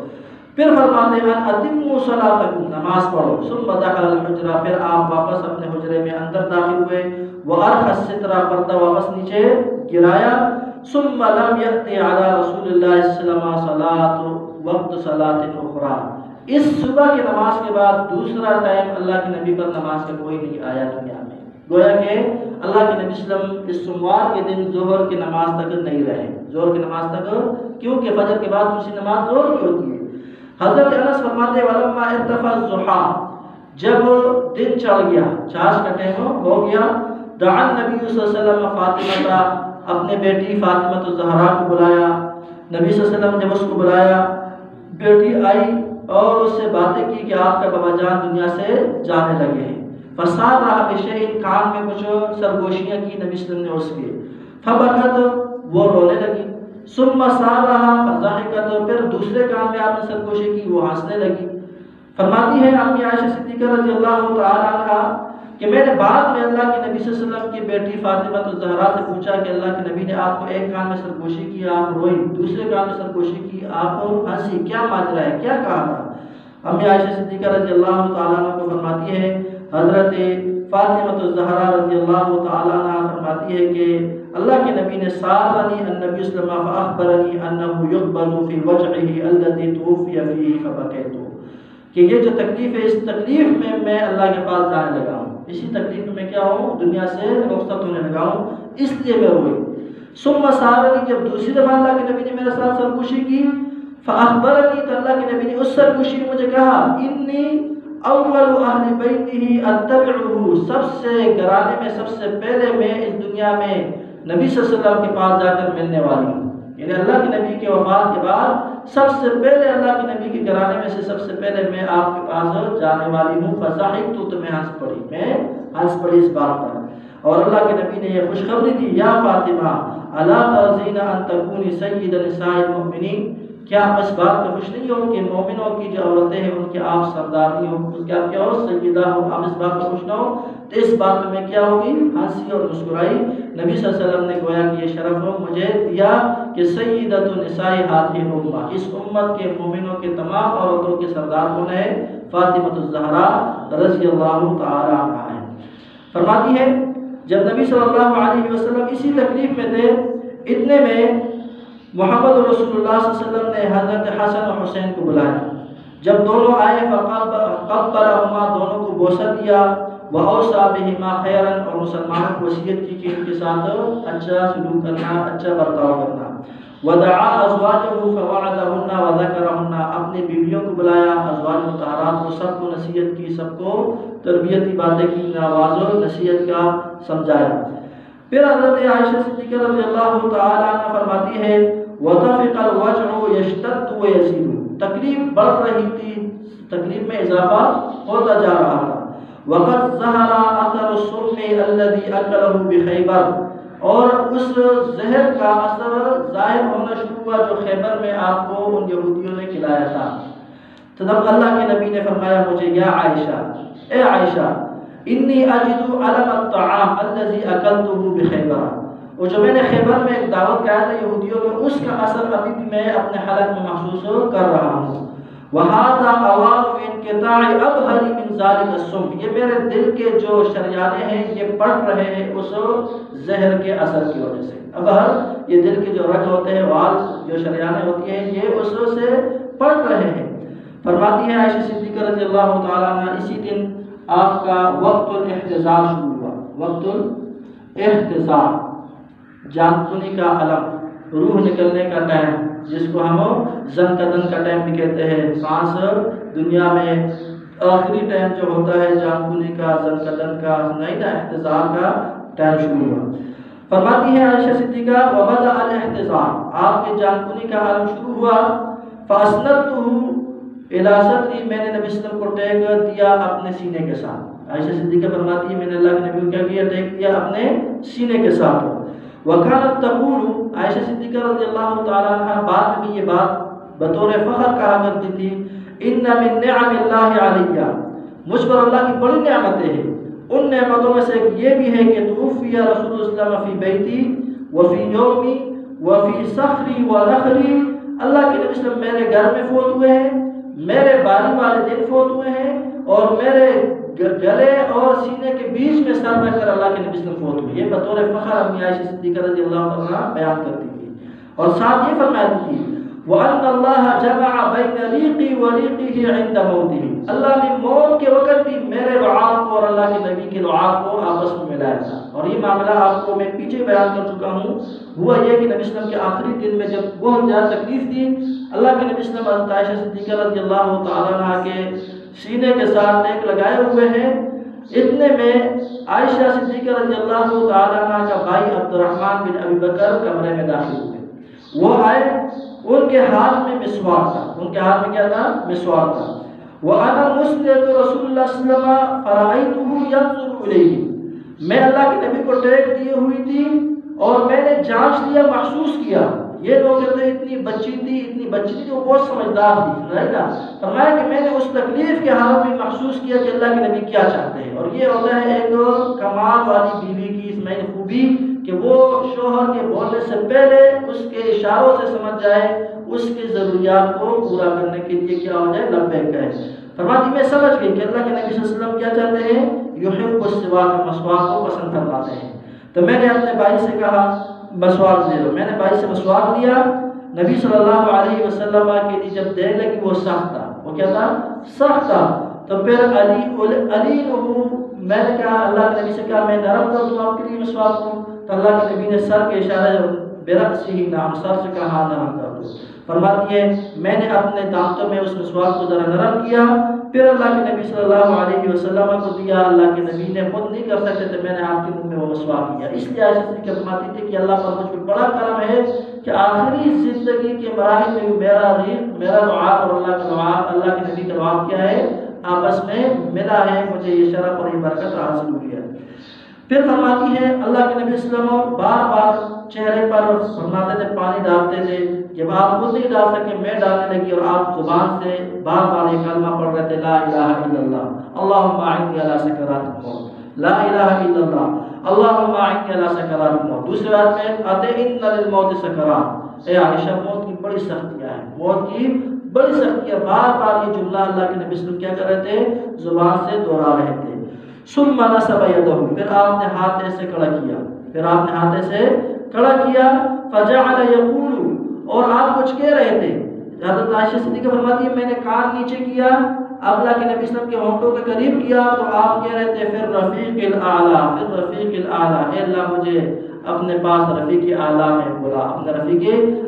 پھر فرماتے ہیں اتموا صلاتکم، نماز پڑھو۔ ثم دخل الحجرہ، پھر آپ واپس اپنے حجرے میں اندر داخل ہوئے۔ وارخ الستر، پردہ واپس نیچے گرایا۔ ثم لم یأتی علی رسول اللہ صلی اللہ علیہ وسلم صلاۃ وقت صلاۃ اخری، اس صبح کی نماز کے بعد دوسرا ٹائم اللہ کے نبی پر نماز کا کوئی نہیں آیا دنیا میں۔ گویا کہ اللہ کے نبی صلی اللہ علیہ وسلم اس سوموار کے دن ظہر کی نماز تک نہیں رہے، ظہر کی نماز تک، کیونکہ فجر کے بعد دوسری نماز ظہر کی ہوتی ہے۔ حضرت انس فرماتے ہیں ولما ارتفع الضحیٰ، جب دن چڑھ گیا، چاش کا ٹائم ہو گیا، دعا نبی صلی اللہ علیہ وسلم فاطمہ، اپنے بیٹی فاطمہ الزہرا کو بلایا۔ نبی صلی اللہ علیہ وسلم جب اس کو بلایا، بیٹی آئی اور اس سے باتیں کی کہ آپ کا بابا جان دنیا سے جانے لگے ہیں۔ فساد رہا بشیء، کان میں کچھ سرگوشیاں کی نبی صلی اللہ علیہ وسلم نے اس کے، فبکت، وہ رونے لگی۔ ثم سار رہا فضحکت، پھر دوسرے کان میں آپ نے سرگوشی کی، وہ ہنسنے لگی۔ فرماتی ہے امی عائشہ صدیقہ رضی اللہ تعالی عنہا کہ میں نے بعد میں اللہ کے نبی صلی اللہ علیہ وسلم کی بیٹی فاطمہ الزہرا سے پوچھا کہ اللہ کے نبی نے آپ کو ایک کان میں سرگوشی کی، آپ روئی، دوسرے کان میں سرگوشی کی، آپ ہنسی، کیا ماجرا ہے، کیا کہا تھا؟ امی عائشہ صدیقہ رضی اللہ تعالی عنہ کو فرماتی ہے حضرت فاطمہ الزہرا رضی اللہ تعالی عنہ فرماتی ہے کہ اللہ کے نبی نے سارنی النبی صلی اللہ علیہ وسلم فاخبرنی انه يقبض في وجعه الذي توفي فيه فبكيت، کہ یہ جو تکلیف ہے، اس تکلیف میں میں اللہ کے پاس جانے لگا ہوں، اسی تکلیف میں میں کیا ہوں؟ دنیا سے رخصت ہونے لگا ہوں، اس لیے میں روئی۔ ثم سارنی، جب دوسری دفعہ اللہ کے نبی نے میرے ساتھ سرگوشی کی، فاخبرنی، تو اللہ کے نبی نے اس سرگوشی میں مجھے کہا انی اول اہل بیتہ اتبعہ، سب سے گھرانے میں سب سے پہلے میں اس دنیا میں نبی صلی اللہ علیہ وسلم کے پاس جا کر ملنے والی ہوں، یعنی اللہ کے نبی کے وفات کے بعد سب سے پہلے اللہ کے نبی کے گھرانے میں سے سب سے پہلے میں آپ کے پاس جانے والی ہوں۔ فضحکت، تو میں ہنس پڑی اس بات پر۔ اور اللہ کے نبی نے یہ خوشخبری دی، یا فاطمہ الا ترضین ان تکونی سید نساء المؤمنین، کیا آپ اس بات پہ خوش نہیں ہو کہ مومنوں کی جو عورتیں ہیں ان کے آپ سرداری ہو، اس کے آپ کیا ہو؟ سیدہ ہو، آپ اس بات پہ خوش نہ ہو؟ تو اس بات پہ میں کیا ہوگی؟ ہنسی اور مسکرائی۔ نبی صلی اللہ علیہ وسلم نے گویا کہ یہ شرف مجھے دیا کہ سیدۃ نساء ہذہ الامہ، اس امت کے مومنوں کے تمام عورتوں کے سردار کون ہے؟ فاطمہ الزہرا رضی اللہ تعالی عنہا ہے۔ فرماتی ہے جب نبی صلی اللہ علیہ وسلم اسی تکلیف میں تھے، اتنے میں محمد رسول اللہ صلی اللہ علیہ وسلم نے حضرت حسن اور حسین کو بلایا۔ جب دونوں آئے فقبلہما، دونوں کو بوسہ دیا، وَأَوْصَىٰ بِهِمَا خَيْرًا، اور مسلمانوں کو وصیت کی کہ ان کے ساتھ اچھا سلوک کرنا، اچھا برتاؤ کرنا۔ وَدَعَا أَزْوَاجَهُ فَوَعَدَهُنَّ وَذَكَرَهُنَّ، اپنی بیویوں کو بلایا، ازواج مطہرات کو، سب کو نصیحت کی، سب کو تربیتی باتیں کی، نواز و نصیحت کا سمجھایا۔ پھر حضرت عائشہ صدیقہ رضی اللہ تعالی عنہ فرماتی ہے وطفق الوجع يشتد ويزيد، تکلیف بڑھ رہی تھی، تکلیف میں اضافہ ہوتا جا رہا تھا. وقد ظهر اثر السم الذي اكله بخيبر، اور اس زہر کا اثر ظاہر ہونا شروع ہوا جو خیبر میں آپ کو ان یہودیوں نے کھلایا تھا. تو تب اللہ کے نبی نے فرمایا مجھے، یا عائشہ، اے عائشہ، انی اجد علم الطعام الذي اكلته بخیبر، اور جو میں نے خیبر میں ایک دعوت کیا تھا یہودیوں میں، اس کا اثر ابھی بھی میں اپنے حلق میں محسوس کر رہا ہوں. وَهَذَا أَوَانُ انْقِطَاعِ أَبْهَرِ مِنْ ذَلِكَ السُّمْ، یہ میرے دل کے جو شریانے ہیں یہ پڑ رہے ہیں اس زہر کے اثر کی وجہ سے. ابہر یہ دل کے جو رگ ہوتے ہیں، وال جو شریانے ہوتی ہیں، یہ اس سے پڑ رہے ہیں. فرماتی ہے عائشہ صدیقہ رضی اللہ تعالیٰ عنہ، اسی دن آپ کا وقت الاحتضار شروع ہوا. وقت الاحتضار، جان کنی کا علم، روح نکلنے کا ٹائم، جس کو ہم زن کدن کا ٹائم بھی کہتے ہیں. سانس دنیا میں آخری ٹائم جو ہوتا ہے جان کنی کا، زن کدن کا، نہیں نا، احتضار کا ٹائم شروع ہوا. فرماتی ہے عائشہ صدیقہ وبدأ الاحتضار، آپ کے جان کنی کا عالم شروع ہوا. فاسندته الى صدری، میں نے نبی صلی اللہ علیہ وسلم کو ٹیک دیا اپنے سینے کے ساتھ. عائشہ صدیقہ فرماتی ہے میں نے اللہ کے نبی کو کیا کیا، ٹیک دیا اپنے سینے کے ساتھ. وکانت تقول، عائشہ صدیقہ رضی اللہ تعالیٰ عنہ بعد میں بھی یہ بات بطور فخر کہا کرتی تھی، ان من نعم اللہ علیہ، مجھ پر اللہ کی بڑی نعمتیں ہیں. ان نعمتوں میں سے ایک یہ بھی ہے کہ توفی رسول اللہ صلی اللہ علیہ وسلم فی بیتی وفی یومی وفی صخری ونخلی، اللہ کے نبی صلی اللہ علیہ وسلم میرے گھر میں فوت ہوئے ہیں، میرے باری والے دن فوت ہوئے ہیں، اور میرے گلے اور سینے کے بیچ میں سر رکھ کر اللہ کے نبی صلی اللہ علیہ وسلم فوت ہوئے. یہ بطور فخر امی عائشہ صدیقہ رضی اللہ عنہ بیان کرتی تھی. اور ساتھ یہ فرماتی تھی وَأَنَّ اللَّهَ جَمَعَ بَيْنَ رِيقِي وَرِيقِهِ عِنْدَ مَوْتِهِ، اللہ نے موت کے وقت بھی میرے لعاب کو اور اللہ کے نبی کے لعاب کو آپس میں ملایا تھا. اور یہ معاملہ آپ کو میں پیچھے بیان کر چکا ہوں. ہوا یہ کہ نبی صلی اللہ علیہ وسلم کے آخری دن میں جب بہت زیادہ تکلیف تھی، اللہ کے نبی صلی اللہ علیہ وسلم عائشہ صدیقہ رضی اللہ تعالیٰ عنہ کے سینے کے ساتھ ٹیک لگائے ہوئے ہیں. اتنے میں عائشہ صدیقہ رضی اللہ تعالیٰ عنہ کا بھائی عبد الرحمن بن ابی بکر کمرے میں داخل ہوئے. وہ آئے، ان کے ہاتھ میں مسواک تھا. ان کے ہاتھ میں کیا تھا؟ مسواک تھا. وَأَنَا مُسْنِدُ رَسُولِ اللَّهِ صلی اللہ علیہ وسلم فَرَأَيْتُهُ يَنظُرُ إِلَيْهِ، میں اللہ کے نبی کو ٹیک دیے ہوئی تھی اور میں نے جانچ لیا، محسوس کیا. یہ لوگ کہتے ہیں اتنی بچی تھی، وہ بہت سمجھدار تھی، رائٹ نا. فرمایا کہ میں نے اس تکلیف کے حالت میں محسوس کیا کہ اللہ کے نبی کیا چاہتے ہیں. اور یہ ہوتا ہے ایک کمال والی بیوی کی اس میں خوبی کہ وہ شوہر کے بولنے سے پہلے اس کے اشاروں سے سمجھ جائے، اس کے ضروریات کو پورا کرنے کے لیے کیا ہو جائے، لبیک کہے. فرماتی میں سمجھ گئی کہ اللہ کے نبی صلی اللہ علیہ وسلم کیا چاہتے ہیں، یحب السواک، مسواک کو پسند فرماتے ہیں. تو میں نے اپنے بھائی سے کہا مسواک دے دو. میں نے بھائی سے مسواک لیا. نبی صلی اللہ علیہ وسلم کے لیے جب دینے لگی وہ سخت تھا. وہ کیا تھا؟ سخت تھا. تو پھر علی میں نے کہا، اللہ کے نبی سے کہا میں نرم کر دوں آپ کے لیے مسواک کو. تو اللہ کے نبی نے سر کے اشارے برأسہ نعم، سر سے کہا ہاں نرم کر دو. فرماتی ہے میں نے اپنے دانتوں میں اس مسواک کو ذرا نرم کیا، پھر اللہ کے نبی صلی اللہ علیہ وسلم کو دیا. اللہ کے نبی نے خود نہیں کر سکتے تھے، میں نے آپ کے منہ میں وہ مسواک کیا. اس لیے عائشہ صدیقہ فرماتی تھی کہ اللہ پر مجھ پر بڑا کرم ہے کہ آخری زندگی کے مراحل میں میرا ریق، میرا لعاب اور اللہ کا لعاب، اللہ کے نبی کا لعاب کیا ہے، آپس میں ملا ہے. مجھے یہ شرف اور یہ برکت حاصل ہوئی ہے. پھر فرماتی ہے اللہ کے نبی صلی اللہ علیہ وسلم بار بار چہرے پر فرماتے تھے، پانی ڈالتے تھے. جب آپ خود نہیں ڈال سکے میں ڈالنے لگی، اور آپ زبان سے بار بار یہ کلمہ پڑھ رہے تھے، لا الہ الا اللہ اللہم اعنی علی سکرات الموت، لا الہ الا اللہ اللہم اعنی علی سکرات الموت. دوسری بات میں آتے ان للموت سکرات. اے عائشہ موت کی بڑی سختیاں ہیں، موت کی بڑی سختیاں. بار بار یہ جملہ اللہ کے نبی صلی اللہ علیہ وسلم کیا کر رہے تھے، زبان سے دوہرا رہے تھے. ثم نصب یدہ، پھر آپ نے ہاتھ ایسے کھڑا کیا، پھر آپ نے ہاتھ ایسے کھڑا کیا. فجعل یقول، اور آپ کچھ کہہ رہے تھے. حضرت عائشہ صدیقہ فرماتی ہے میں نے کان نیچے کیا، اللہ کے نبی صلی اللہ علیہ وسلم کے ہونٹوں کے قریب کیا تو آپ کہہ رہے تھے پھر رفیق الاعلیٰ، پھر رفیق الاعلیٰ، اے اللہ مجھے اپنے پاس رفیق اعلیٰ میں بلا، اپنے رفیق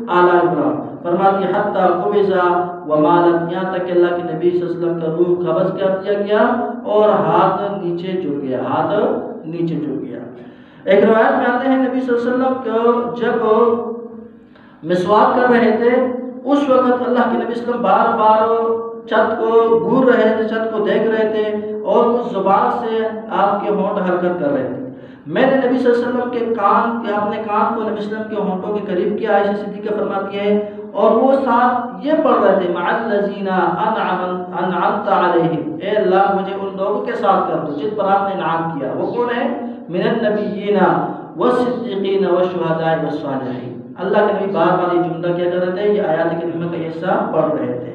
اعلیٰ میں بلا. فرماتی حتی قبضا ومالت، یہاں تک کہ اللہ کے نبی صلی اللہ علیہ وسلم کا روح قبض کر دیا گیا اور ہاتھ نیچے جھک گیا، ہاتھ نیچے جھک گیا. ایک روایت میں آتے ہیں نبی صلی اللہ علیہ وسلم کو جب مسواک کر رہے تھے، اس وقت اللہ کے نبی صلی اللہ علیہ وسلم بار بار چھت کو گور رہے تھے، چھت کو دیکھ رہے تھے اور اس زبان سے آپ کے ہونٹ حرکت کر رہے تھے۔ میں نے نبی صلی اللہ علیہ وسلم کے اپنے کان کو نبی صلی اللہ علیہ وسلم کے ہونٹوں کے قریب کیا، عائشہ صدیقہ فرماتی ہے، اور وہ ساتھ یہ پڑھ رہے تھے، مع الذین انعمت علیہم، اے اللہ مجھے ان لوگوں کے ساتھ کر دو جن پر آپ نے انعام کیا۔ وہ کون ہے؟ من النبیین والصدیقین والشہداء والصالحین۔ اللہ کے نبی بار بار یہ جملہ کیا کر رہے تھے، یہ آیات کریمہ کا یہ حصہ پڑھ رہے تھے۔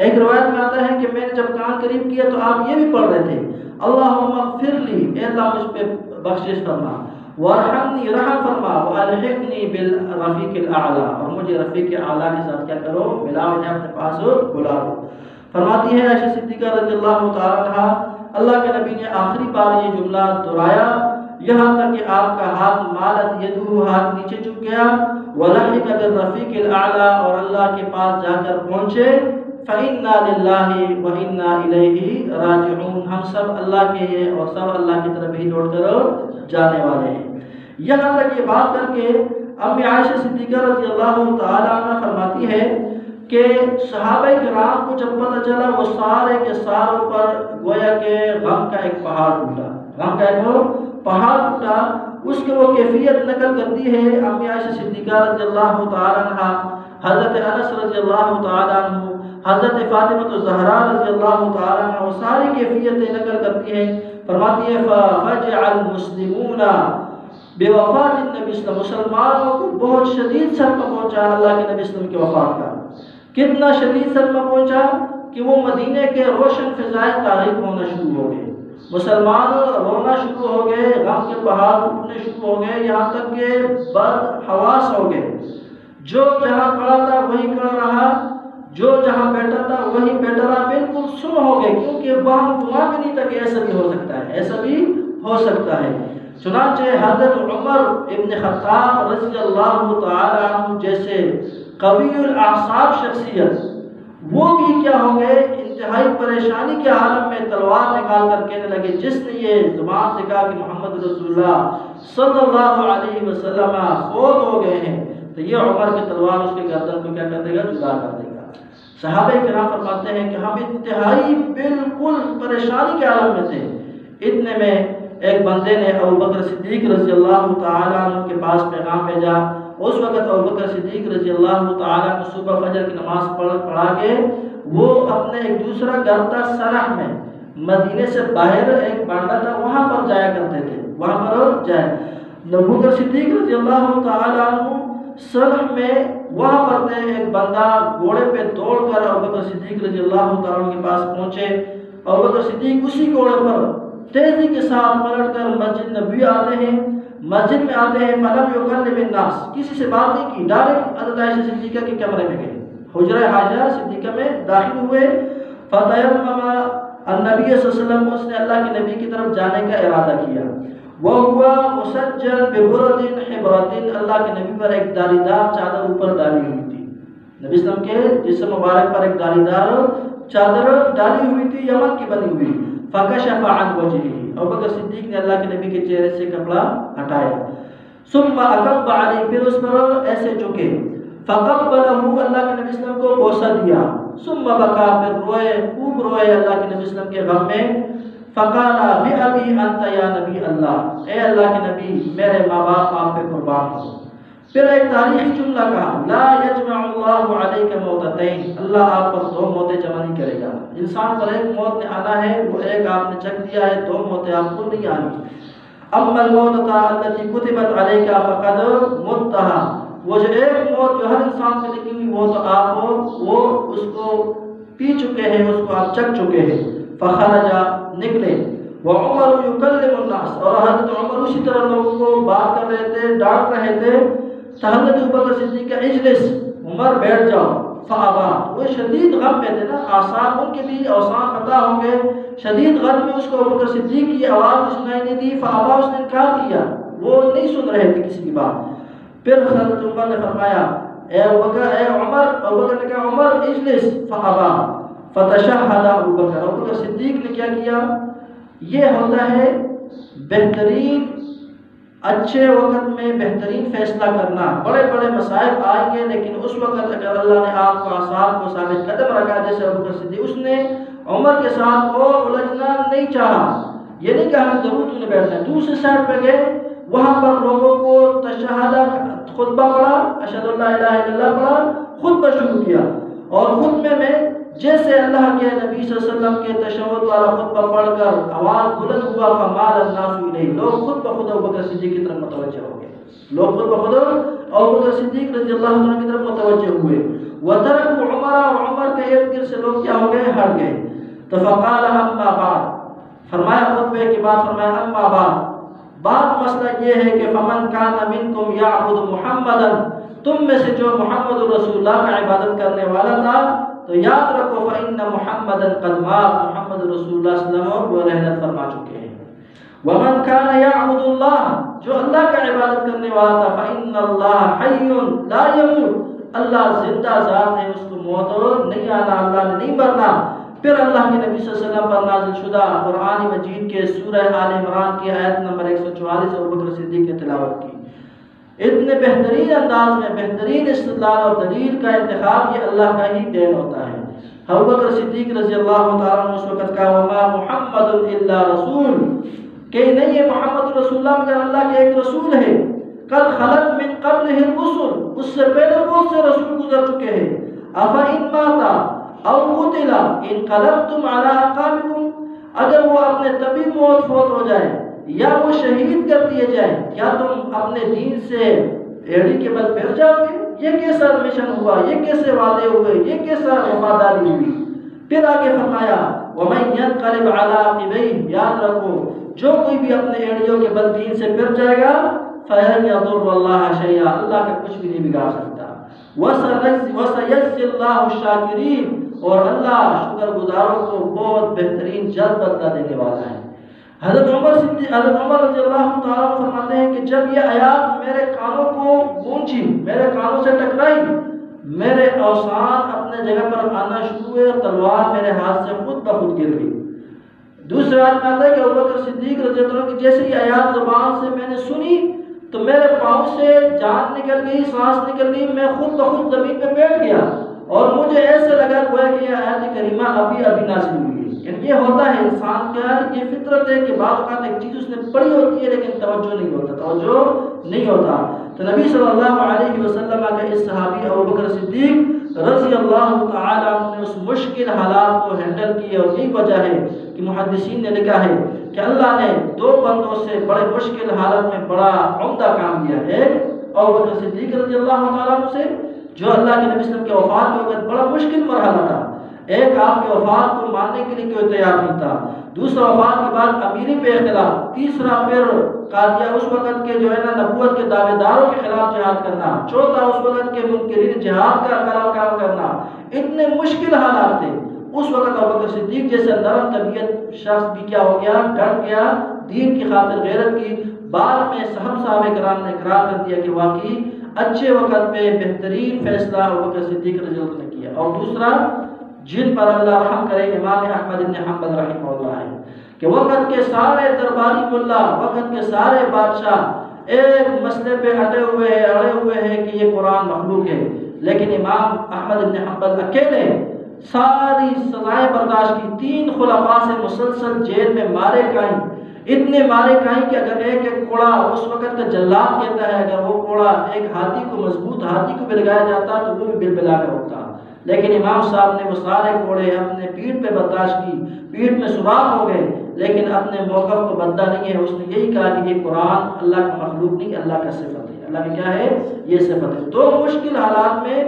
ایک روایت میں آتا ہے کہ میں نے جب کان قریب کیا تو آپ یہ بھی پڑھ رہے تھے، اللہم اغفر لی، اے اللہ مجھ پہ بخشش فرما، وارحمنی، رحم فرما، والحقنی بالرفیق الاعلی، اور مجھے رفیق اعلیٰ کے ساتھ کیا کرو، ملا، مجھے اپنے پاس بلا دو۔ فرماتی ہے عائشہ صدیقہ رضی اللہ تعالی عنہا، اللہ کے نبی نے آخری بار یہ جملہ دہرایا یہاں تک کہ آپ کا ہاتھ مالت یدہ، ہاتھ نیچے جھک گیا، ولحق بالرفیق الاعلی، اور اللہ کے پاس جا کر پہنچے، فَإِنَّا لِلَّهِ وَإِنَّا إِلَيْهِ رَاجِعُونَ، ہم سب اللہ کے ہیں اور سب اللہ کی طرف ہی لوٹ کر جانے والے ہیں۔ یہاں تک یہ بات کر کے امی عائشہ صدیقہ رضی اللہ تعالی عنہ فرماتی ہے کہ صحابہ کرام کو جب پتہ چلا، وہ سارے کے ساروں پر گویا کہ غم کا ایک پہاڑ ٹوٹا، غم کا ایک پہاڑ ٹوٹا۔ اس کی وہ کیفیت نقل کرتی ہے امی عائشہ صدیقہ رضی اللہ تعالی عنہ، حضرت انس رضی اللہ تعالی عنہ، حضرت فاطمہ الزہرا رضی اللہ تعالی عنہ، وہ ساری کیفیتیں نقل کرتی ہیں۔ فرماتی ہے فَفَجِعَ الْمُسْلِمُونَ بِوَفَاتِ النبی صلی اللہ علیہ وسلم، مسلمانوں کو بہت شدید صدمہ پہنچا اللہ کے نبی صلی اللہ علیہ وسلم کی وفات کا۔ کتنا شدید صدمہ پہنچا کہ وہ مدینے کے روشن فضائے تاریک ہونا شروع ہو گئے، مسلمان رونا شروع ہو گئے، غم کے پہاڑ ٹوٹنے شروع ہو گئے، یہاں تک کہ بد حواس ہو گئے، جو جہاں کھڑا تھا وہیں کھڑا رہا، جو جہاں بیٹھا تھا وہیں بیٹھا رہا، بالکل سن ہو گئے، کیونکہ وہاں گمان بھی نہیں تھا کہ ایسا بھی ہو سکتا ہے، ایسا بھی ہو سکتا ہے۔ چنانچہ حضرت عمر ابن خطاب رضی اللہ تعالی عنہ جیسے قوی الاعصاب شخصیت، وہ بھی کیا ہو گئے، انتہائی پریشانی کے عالم میں تلوار نکال کر کہنے لگے، جس نے یہ زبان سے کہا کہ محمد رسول اللہ صلی اللہ علیہ وسلم فوت ہو گئے ہیں، تو یہ عمر کی تلوار اس کے گردن کو کیا کر دے گا، جدا کر دے گا۔ صحابہ کرام فرماتے ہیں کہ ہم انتہائی بالکل پریشانی کے عالم میں تھے، اتنے میں ایک بندے نے ابو بکر صدیق رضی اللہ تعالیٰ عنہ کے پاس پیغام بھیجا۔ اس وقت ابو بکر صدیق رضی اللہ تعالیٰ عنہ صبح فجر کی نماز پڑھا کے وہ اپنے ایک دوسرا گھر تھا سرح میں، مدینے سے باہر ایک بانڈا تھا، وہاں پر جایا کرتے تھے، وہاں پر جائے۔ ابو بکر صدیق رضی اللہ تعالیٰ عنہ سرح میں وہاں پر تھے، ایک بندہ گھوڑے پہ دوڑ کر ابو بکر صدیق رضی اللہ تعالیٰ عنہ کے پاس پہنچے۔ ابو بکر صدیق اسی گھوڑے پر تیزی کے ساتھ پلٹ کر مسجد نبوی آتے ہیں، مسجد میں آتے ہیں، فلم یکلم الناس، کسی سے بات نہیں کی، ڈائریکٹ حضرت عائشہ صدیقہ کے کمرے میں گئے، حجرہ عائشہ صدیقہ میں داخل ہوئے۔ فتیمم النبی صلی اللہ علیہ وسلم، اس نے اللہ کے نبی کی طرف جانے کا ارادہ کیا، وہ ہوا مسجل ببرد حبرت، اللہ کے نبی پر ایک داری دار چادر اوپر ڈالی ہوئی تھی، نبی صلی اللہ علیہ وسلم کے جسم مبارک پر ایک داری دار چادر ڈالی ہوئی تھی، یمن کی بنی ہوئی۔ فکشف عن وجهه، ابو بکر صدیق نے اللہ کے نبی کے چہرے سے کپڑا ہٹایا، ثم اکب علی، پھر اس پر ایسے جھکے، فقبلہ، اللہ کے نبی صلی اللہ علیہ وسلم کو بوسہ دیا، ثم بکا، پھر روئے، خوب روئے اللہ کے نبی صلی اللہ علیہ وسلم کے غم میں، فقال بأبی انت یا نبی اللہ، اے اللہ کے نبی میرے ماں باپ آپ پہ قربان ہو۔ پھر ایک تاریخی جملہ کہا، لا یجمع اللہ علیک موتتین، اللہ آپ پر دو موتیں جمع نہیں کرے گا، انسان پر ایک موت نے آنا ہے، وہ ایک آپ نے چک دیا ہے، دو موتیں آپ کو نہیں آنی۔ اما الموتۃ التي كتبت عليك فقد متها، وہ جو ایک موت جو ہر انسان پہ لکھی ہوئی وہ تو آپ وہ اس کو پی چکے ہیں، اس کو آپ چک چکے ہیں۔ فخرج، نکلے، وعمر يكلم الناس، اور حضرت عمر اسی طرح لوگوں کو بات کر رہے تھے، ڈانٹ رہے تھے۔ حضرت ابوبکر صدیق کا اجلس، عمر بیٹھ جاؤ، فابا، وہ شدید غم میں تھے نا، آثار ان کے بھی اوسان خطا ہوں گے، شدید غم میں اس کو ابوبکر صدیق کی آواز بھی سنائی نہیں دی، فابا، اس نے انکار کیا، وہ نہیں سن رہے تھے کسی کی بات۔ پھر حضرت عمر نے فرمایا، اے ابوبکر، اے عمر، ابوبکر نے کہا عمر اجلس، فابا، فتشہد ابوبکر، ابوبکر صدیق نے کیا کیا؟ یہ ہوتا ہے بہترین اچھے وقت میں بہترین فیصلہ کرنا، بڑے بڑے مصائب آئیں گے لیکن اس وقت اگر اللہ نے آپ کو اصحاب کو ثابت قدم رکھا، جیسے ابوبکر صدیق، اس نے عمر کے ساتھ اور الجھنا نہیں چاہا، یہ نہیں کہا کہ ضرور تم نے بیٹھنا ہے، دوسرے سائڈ پہ گئے، وہاں پر لوگوں کو تشہدہ خطبہ پڑھا، اشہد اللہ الہ الا اللہ پڑھا، خطبہ شروع کیا، اور خطبے میں جیسے اللہ کے نبی صلی اللہ علیہ وسلم کے تشہد والا خطبہ پڑھ کر آواز بلند ہوا، فمال الناس الیہ، لوگ خود بخود ابوبکر صدیق کی طرف متوجہ ہو گئے، لوگ خود بخود ابوبکر صدیق رضی اللہ عنہ کی طرف متوجہ ہوئے، وترکوا عمر، اور عمر کے ارد گرد سے لوگ کیا ہو گئے، ہٹ گئے۔ تو فقال اما بعد، فرمایا خطبے کے بعد فرمایا اما بعد مسئلہ یہ ہے کہ فمن کان منکم یعبد محمدا، تم میں سے جو محمد رسول اللہ کا عبادت کرنے والا تھا تو یاد رکھو فإن محمدا قد مات، محمد رسول اللہ صلی اللہ علیہ وسلم وہ رحلت فرما چکے ہیں۔ ومن کان یعبد اللہ، جو اللہ کا عبادت کرنے والا تھا فإن اللہ حی لا یموت، اللہ زندہ ذات ہے، اس کو موت نہیں آنا، اللہ نے نہیں مرنا۔ پھر اللہ کے نبی صلی اللہ علیہ وسلم پر نازل شدہ قرآن مجید کے سورہ آل عمران کی آیت نمبر 144 ابوبکر صدیق نے تلاوت کی۔ اتنے بہترین انداز میں بہترین استدلال اور دلیل کا انتخاب یہ اللہ کا ہی دین ہوتا ہے۔ ابوبکر صدیق رضی اللہ تعالیٰ عنہ اس وقت کہا وما محمد الا رسول، کہ نہیں ہے محمد رسول اللہ مگر اللہ کے ایک رسول ہے، قد خلت من قبلہ الرسل، اس سے پہلے بہت سے رسول گزر چکے ہیں، افإن مات او قتل انقلبتم علی اعقابکم، اگر وہ اپنے طبی موت فوت ہو جائے یا وہ شہید کر دیے جائیں، کیا تم اپنے دین سے ایڑی کے بل پھر جاؤ گے؟ یہ کیسا مشن ہوا، یہ کیسے وعدے ہوئے، یہ کیسا وفاداری ہوئی؟ پھر آگے فرمایا وَمَن يَنْقَلِبْ عَلَىٰ عَقِبَيْهِ، یاد رکھو جو کوئی بھی اپنے ایڑیوں کے بل دین سے پھر جائے گا فَلَن يَضُرَّ اللَّهَ شَيْئًا، اللہ کا کچھ بھی نہیں بگاڑ سکتا۔ وَسَيَجْزِي اللَّهُ الشَّاكِرِينَ، اور اللہ شکر گزاروں کو بہت بہترین جلد بدلہ دینے والا ہے۔ حضرت عمر رضی اللہ تعالیٰ عنہ فرماتے ہیں کہ جب یہ آیات میرے کانوں کو گونجی، میرے کانوں سے ٹکرائی، میرے اوسان اپنے جگہ پر آنا شروع ہوئے اور تلوار میرے ہاتھ سے خود بخود گر گئی۔ دوسرے آیت میں آتا ہے کہ ابوبکر صدیق رضی اللہ عنہ کی جیسے یہ آیات زبان سے میں نے سنی تو میرے پاؤں سے جان نکل گئی، سانس نکل گئی، میں خود بخود زمین پہ بیٹھ گیا اور مجھے ایسے لگا گویا کہ یہ آیت کریمہ ابھی نازل ہوئی ہے۔ یعنی یہ ہوتا ہے انسان کا، یہ فطرت ہے کہ بعض اوقات ایک چیز اس نے پڑھی ہوتی ہے لیکن توجہ نہیں ہوتا۔ تو نبی صلی اللہ علیہ وسلم کا اس صحابی ابوبکر صدیق رضی اللہ تعالیٰ عنہ نے اس مشکل حالات کو ہینڈل کی، اور یہی وجہ ہے کہ محدثین نے لکھا ہے کہ اللہ نے دو بندوں سے بڑے مشکل حالت میں بڑا عمدہ کام کیا ہے، ابوبکر صدیق رضی اللہ تعالیٰ عنہ سے جو اللہ کے نبی صلی اللہ علیہ وسلم کے وفات کے وقت بڑا مشکل مرحلہ تھا، ایک آپ کے وفات کو ماننے کے لیے کوئی تیار نہیں تھا، دوسرا وفات کے بعد امیری پہ اختلاف، تیسرا پھر قاضیہ اس وقت کے جو ہے نا نبوت کے دعوے داروں کے خلاف جہاد کرنا، چوتھا اس وقت کے منکرین جہاد کا کام کرنا، اتنے مشکل حالات تھے۔ اس وقت ابوبکر صدیق جیسے نرم طبیعت شخص بھی کیا ہو گیا، ڈٹ گیا، دین کی خاطر غیرت کی، بعد میں صحابہ کرام نے اقرار کر دیا کہ واقعی اچھے وقت پہ بہترین فیصلہ ابوبکر صدیق رضی اللہ عنہ نے کیا۔ اور دوسرا جن پر اللہ رحم کرے امام احمد بن حنبل رحمہ اللہ ہے کہ وقت کے سارے درباری ملا، وقت کے سارے بادشاہ ایک مسئلے پہ اڑے ہوئے ہیں کہ یہ قرآن مخلوق ہے، لیکن امام احمد بن حنبل اکیلے ساری سزائیں برداشت کی، 3 خلفاء سے مسلسل جیل میں مارے کھائیں، اتنے مارے کھائیں کہ اگر ایک کوڑا اس وقت کا جلاد کہتا ہے اگر وہ کوڑا ایک ہاتھی کو مضبوط ہاتھی کو بھی لگایا جاتا تو وہ بھی بلبلا کر اٹھتا، لیکن امام صاحب نے وہ سارے کوڑے اپنے پیٹھ پہ برداشت کی، پیٹھ میں سوراخ ہو گئے لیکن اپنے موقف کو بدلا نہیں ہے، اس نے یہی کہا کہ یہ قرآن اللہ کا مخلوق نہیں، اللہ کا صفت ہے، اللہ کی کیا ہے، یہ صفت ہے۔ تو مشکل حالات میں،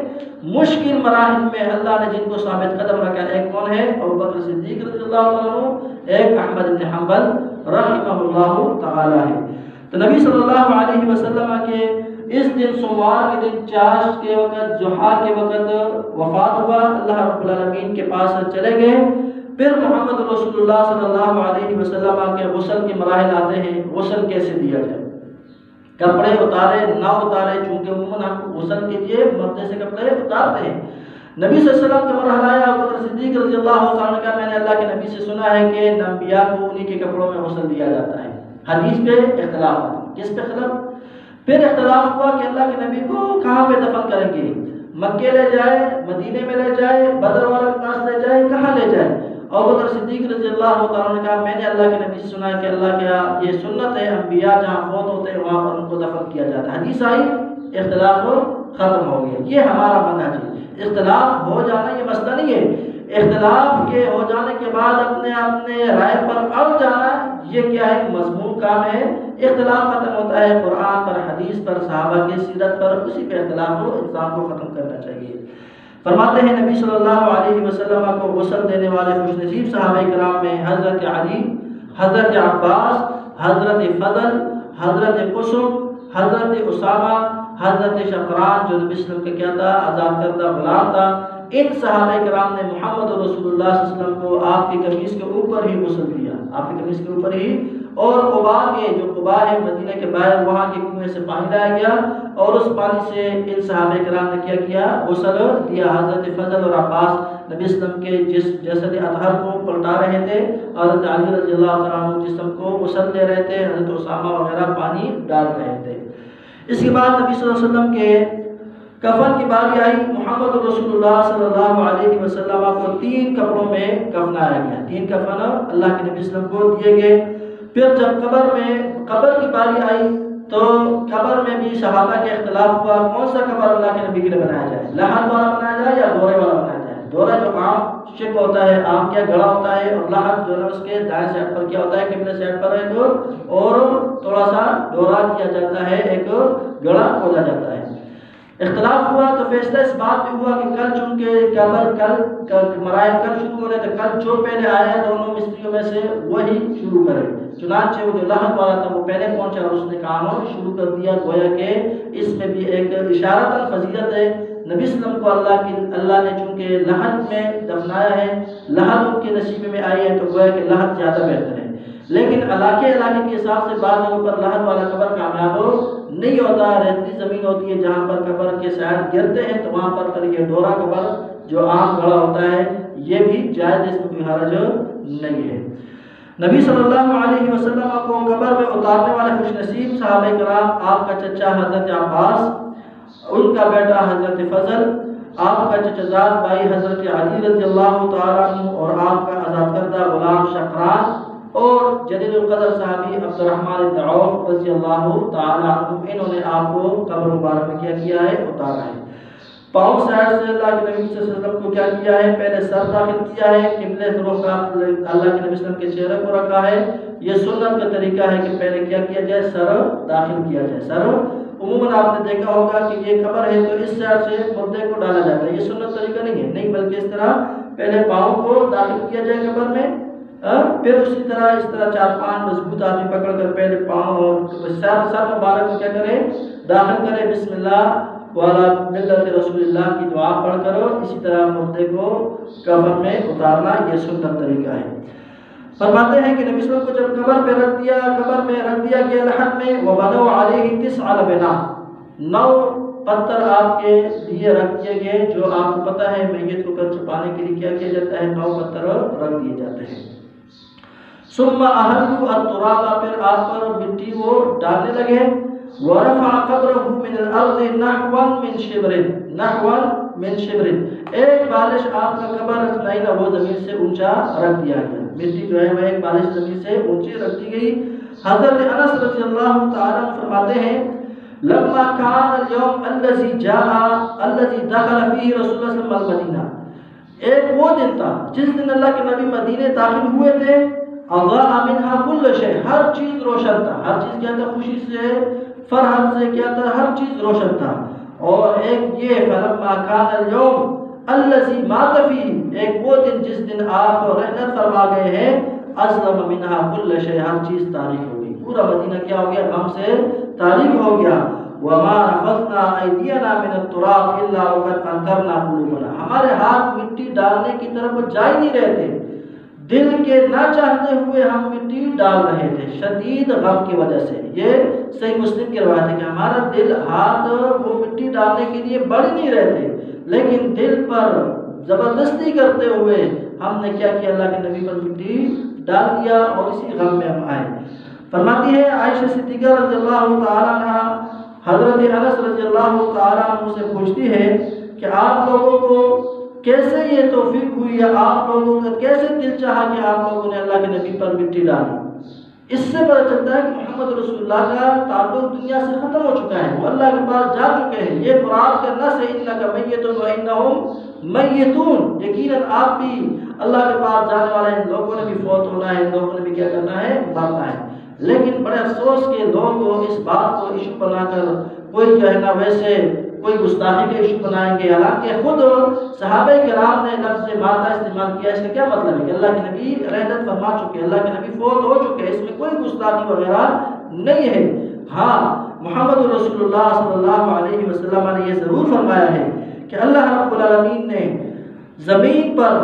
مشکل مراحل میں اللہ نے جن کو ثابت قدم رکھا، ایک کون ہے، ابوبکر صدیق رضی اللہ عنہ، ایک احمد بن حنبل رحمہ اللہ تعالی ہے۔ تو نبی صلی اللہ علیہ وسلم کے اس دن سوموار کے دن چاش کے وقت، ضحیٰ کے وقت وفات ہوا، اللہ رب العالمین کے پاس چلے گئے۔ پھر محمد رسول اللہ صلی اللہ علیہ وسلم کے غسل کے مراحل آتے ہیں، غسل کیسے دیا جائے، کپڑے اتارے نہ اتارے، چونکہ عموماً ہم غسل کے لیے مردے سے کپڑے اتارتے ہیں۔ نبی صلی اللہ علیہ وسلم کا مرحلہ ہے ابوبکر صدیق رضی اللہ عنہ کا، میں نے اللہ کے نبی سے سنا ہے کہ انبیاء کو انہی کے کپڑوں میں غسل دیا جاتا ہے، حدیث پہ اختلاف ہے۔ کس پہ اختلاف؟ پھر اختلاف ہوا کہ اللہ کے نبی کو کہاں پہ دفن کریں گے، مکے لے جائے، مدینے میں لے جائے، بدر والے کے پاس لے جائے، کہاں لے جائے؟ ابو بکر صدیق رضی اللہ تعالیٰ نے کہا میں نے اللہ کے نبی سے سنا ہے کہ اللہ کے یہ سنت ہے انبیاء جہاں فوت ہوتے ہیں وہاں پر ان کو دفن کیا جاتا ہے، حدیث آئی، اختلاف ختم ہو گیا۔ یہ ہمارا منہج ہے، اختلاف ہو جانا یہ مسئلہ نہیں ہے، اختلاف کے ہو جانے کے بعد اپنے رائے پر اڑ جانا یہ کیا ہے، مضمون کام ہے۔ اختلاف ختم ہوتا ہے قرآن پر، حدیث پر، صحابہ کی سیرت پر، اسی پہ اختلاف ہو انسان کو ختم کرنا چاہیے۔ فرماتے ہیں نبی صلی اللہ علیہ وسلم کو غسل دینے والے خوش نصیب صحابہ کرام میں حضرت علی، حضرت عباس، حضرت فضل، حضرت قسم، حضرت اسامہ، حضرت شقران جو نبی صلی اللہ علیہ وسلم کا کیا تھا، آزاد کردہ غلام تھا۔ ان صحابہ کرام نے محمد رسول اللہ صلی اللہ علیہ وسلم کو آپ کی قمیص کے اوپر ہی غسل دیا، آپ کی قمیص کے اوپر ہی، اور قباء کے جو قباء ہے مدینہ کے باہر وہاں کے کنویں سے پانی لایا گیا اور اس پانی سے ان صحابہ کرام نے کیا کیا، غسل دیا۔ حضرت فضل اور عباس نبی صلی اللہ علیہ وسلم کے جسد اطہر کو پلٹا رہے تھے، حضرت علی رضی اللہ تعالیٰ عنہ جسم کو غسل دے رہے تھے، حضرت اسامہ وغیرہ پانی ڈال رہے تھے۔ اس کے بعد نبی صلی اللہ علیہ وسلم کے کفن کی باری آئی، محمد رسول اللہ صلی اللہ علیہ وسلم کو 3 کپڑوں میں کفنایا گیا، 3 کفن اللہ کے نبی صلی اللہ علیہ وسلم کو دیے گئے۔ پھر جب قبر کی باری آئی تو قبر میں بھی صحابہ کے اختلاف ہوا، کون سا قبر اللہ کے نبی کے لیے بنایا جائے، لحد والا بنایا جائے یا دورے والا بنایا جائے؟ دورہ جو عام شک ہوتا ہے، عام کیا گڑا ہوتا ہے، اور لحد جو ہے اس کے دائیں سائڈ پر کیا ہوتا ہے، قبلہ سائڈ پر ہے تو، اور تھوڑا سا ڈورا کیا جاتا ہے، ایک گڑا کھودا جاتا ہے۔ اختلاف ہوا تو فیصلہ اس بات پہ ہوا کہ کل چونکہ مراحل کل شروع ہو رہے تھے، کل جو پہلے آیا دونوں مستریوں میں سے وہی شروع کرے۔ چنانچہ وہ جو لحد والا تھا وہ پہلے پہنچا اور اس نے کام شروع کر دیا، گویا کہ اس میں بھی ایک اشارۃ فضیلت ہے۔ نبی صلی اللہ علیہ وسلم کو اللہ نے چونکہ لحد میں دفنایا ہے، لحد ان کے نصیب میں آئی ہے تو گویا کہ لحد زیادہ بہتر ہے۔ لیکن علاقے کے حساب سے بعض جگہوں پر لحد والا قبر کامیاب نہیں ہوتا، ریتلی زمین ہوتی ہے جہاں پر قبر کے سائڈ گرتے ہیں تو وہاں پر یہ ڈورا قبر جو عام گڑا ہوتا ہے یہ بھی جائز، اس میں کوئی حرج نہیں ہے۔ نبی صلی اللہ علیہ وسلم کو قبر میں اتارنے والے خوش نصیب صحابہ کرام، آپ کا چچا حضرت عباس، ان کا بیٹا حضرت فضل، آپ کا چچا زاد بھائی حضرت علی رضی اللہ تعالیٰ عنہ، اور آپ کا آزاد کردہ غلام شقران، اور جلیل القدر صحابی عبد الرحمن بن عوف رضی اللہ تعالیٰ عنہ، انہوں نے آپ کو قبر مبارک میں کیا کیا ہے، اتارا ہے۔ پاؤں سائڈ سے اللہ کے نبی صلی اللہ علیہ وسلم کو کیا کیا ہے، پہلے سر داخل کیا ہے، قبلے سے رخ اللہ کے نبی صلی اللہ علیہ وسلم کے چہرے کو رکھا ہے۔ یہ سنت کا طریقہ ہے کہ پہلے کیا جائے، سر داخل کیا جائے۔ سر عموماً آپ نے دیکھا ہوگا کہ یہ قبر ہے تو اس سائڈ سے مردے کو ڈالا جاتا ہے، یہ سنت طریقہ نہیں ہے، نہیں بلکہ اس طرح پہلے پاؤں کو داخل کیا جائے قبر میں، پھر اسی طرح 4-5 مضبوط آدمی پکڑ کر پہلے پاؤں اور سر مبارک کو کیا کرے، داخل کرے، بسم اللہ والا ملت رسول اللہ کی دعا پڑھ کرو، اسی طرح مردے کو کفن میں اتارنا یہ سنت طریقہ ہے۔ فرماتے ہیں کہ نبی صلی اللہ علیہ وسلم کو جب قبر میں رکھ دیا گیا لحد میں، وَبَنَوْا عَلَيْهِ 9 بِنَا، 9 پتھر آپ کے لیے رکھ دیے گئے، جو آپ کو پتہ ہے میت کو چھپانے کے لیے کیا جاتا ہے، 9 پتھر رکھ دیے جاتے ہیں۔ ثم اهلوا التراب، پھر آپ پر مٹی وہ ڈالنے لگے، ورفع قبره من الارض نحوا من شبر، ایک بالش آپ کا قبر وہ زمین سے اونچا رکھ دیا گیا، مٹی جو ہے وہ ایک بالش زمین سے اونچی رکھ دی گئی۔ حضرت انس رضی اللہ تعالیٰ فرماتے ہیں لما كان اليوم الذي دخل فيه رسول اللہ صلی اللہ علیہ وسلم المدینہ، ایک وہ دن تھا جس دن اللہ کے نبی مدینے داخل ہوئے تھے، اضاء منها كل شيء، ہر چیز روشن تھا، ہر چیز کیا تھا، خوشی سے فرحت سے کیا تھا، ہر چیز روشن تھا۔ اور ایک یہ فلما كان اليوم الذي مات فيه، ایک وہ دن جس دن آپ رحلت فرما گئے ہیں، اسلم منها كل شيء، ہر چیز تاریک ہو گئی، پورا مدینہ کیا ہو گیا، غم سے تاریک ہو گیا۔ وما نفضنا ايدينا من التراب الا وقد انكرنا قلوبنا، ہمارے ہاتھ مٹی ڈالنے کی طرف جا ہی نہیں رہے تھے، دل کے نہ چاہتے ہوئے ہم مٹی ڈال رہے تھے، شدید غم کی وجہ سے۔ یہ صحیح مسلم کی روایت ہے کہ ہمارا دل ہاتھ وہ مٹی ڈالنے کے لیے بڑھ نہیں رہے تھے، لیکن دل پر زبردستی کرتے ہوئے ہم نے کیا کیا، اللہ کے نبی پر مٹی ڈال دیا اور اسی غم میں ہم آئے۔ فرماتی ہے عائشہ صدیقہ رضی اللہ تعالیٰ عنہ حضرت انس رضی اللہ تعالیٰ عنہ سے پوچھتی ہے کہ آپ لوگوں کو کیسے یہ توفیق ہوئی، یا آپ لوگوں کا کیسے دل چاہا کہ آپ لوگوں نے اللہ کے نبی پر مٹی ڈالی؟ اس سے پتہ چلتا ہے کہ محمد رسول اللہ کا تعلق دنیا سے ختم ہو چکا ہے، وہ اللہ کے پاس جا چکے ہیں۔ یہ قرآن کا نص ہے انک میت و انہم میتون، یقیناً آپ بھی اللہ کے پاس جانے والے ہیں، لوگوں نے بھی فوت ہونا ہے، لوگوں نے بھی کیا کرنا ہے، مرنا ہے۔ لیکن بڑے افسوس کے لوگ اس بات کو ایشو بنا کر کوئی جو ہے نا ویسے کوئی گستاخی کا ایشو بنائیں گے، حالانکہ خود صحابہ کرام نے لفظ ماتا استعمال کیا۔ اس کا کیا مطلب ہے کہ اللہ کے نبی رحلت فرما چکے، اللہ کے نبی فوت ہو چکے، اس میں کوئی گستاخی وغیرہ نہیں ہے۔ ہاں محمد رسول اللہ صلی اللہ علیہ وسلم نے یہ ضرور فرمایا ہے کہ اللہ رب العالمین نے زمین پر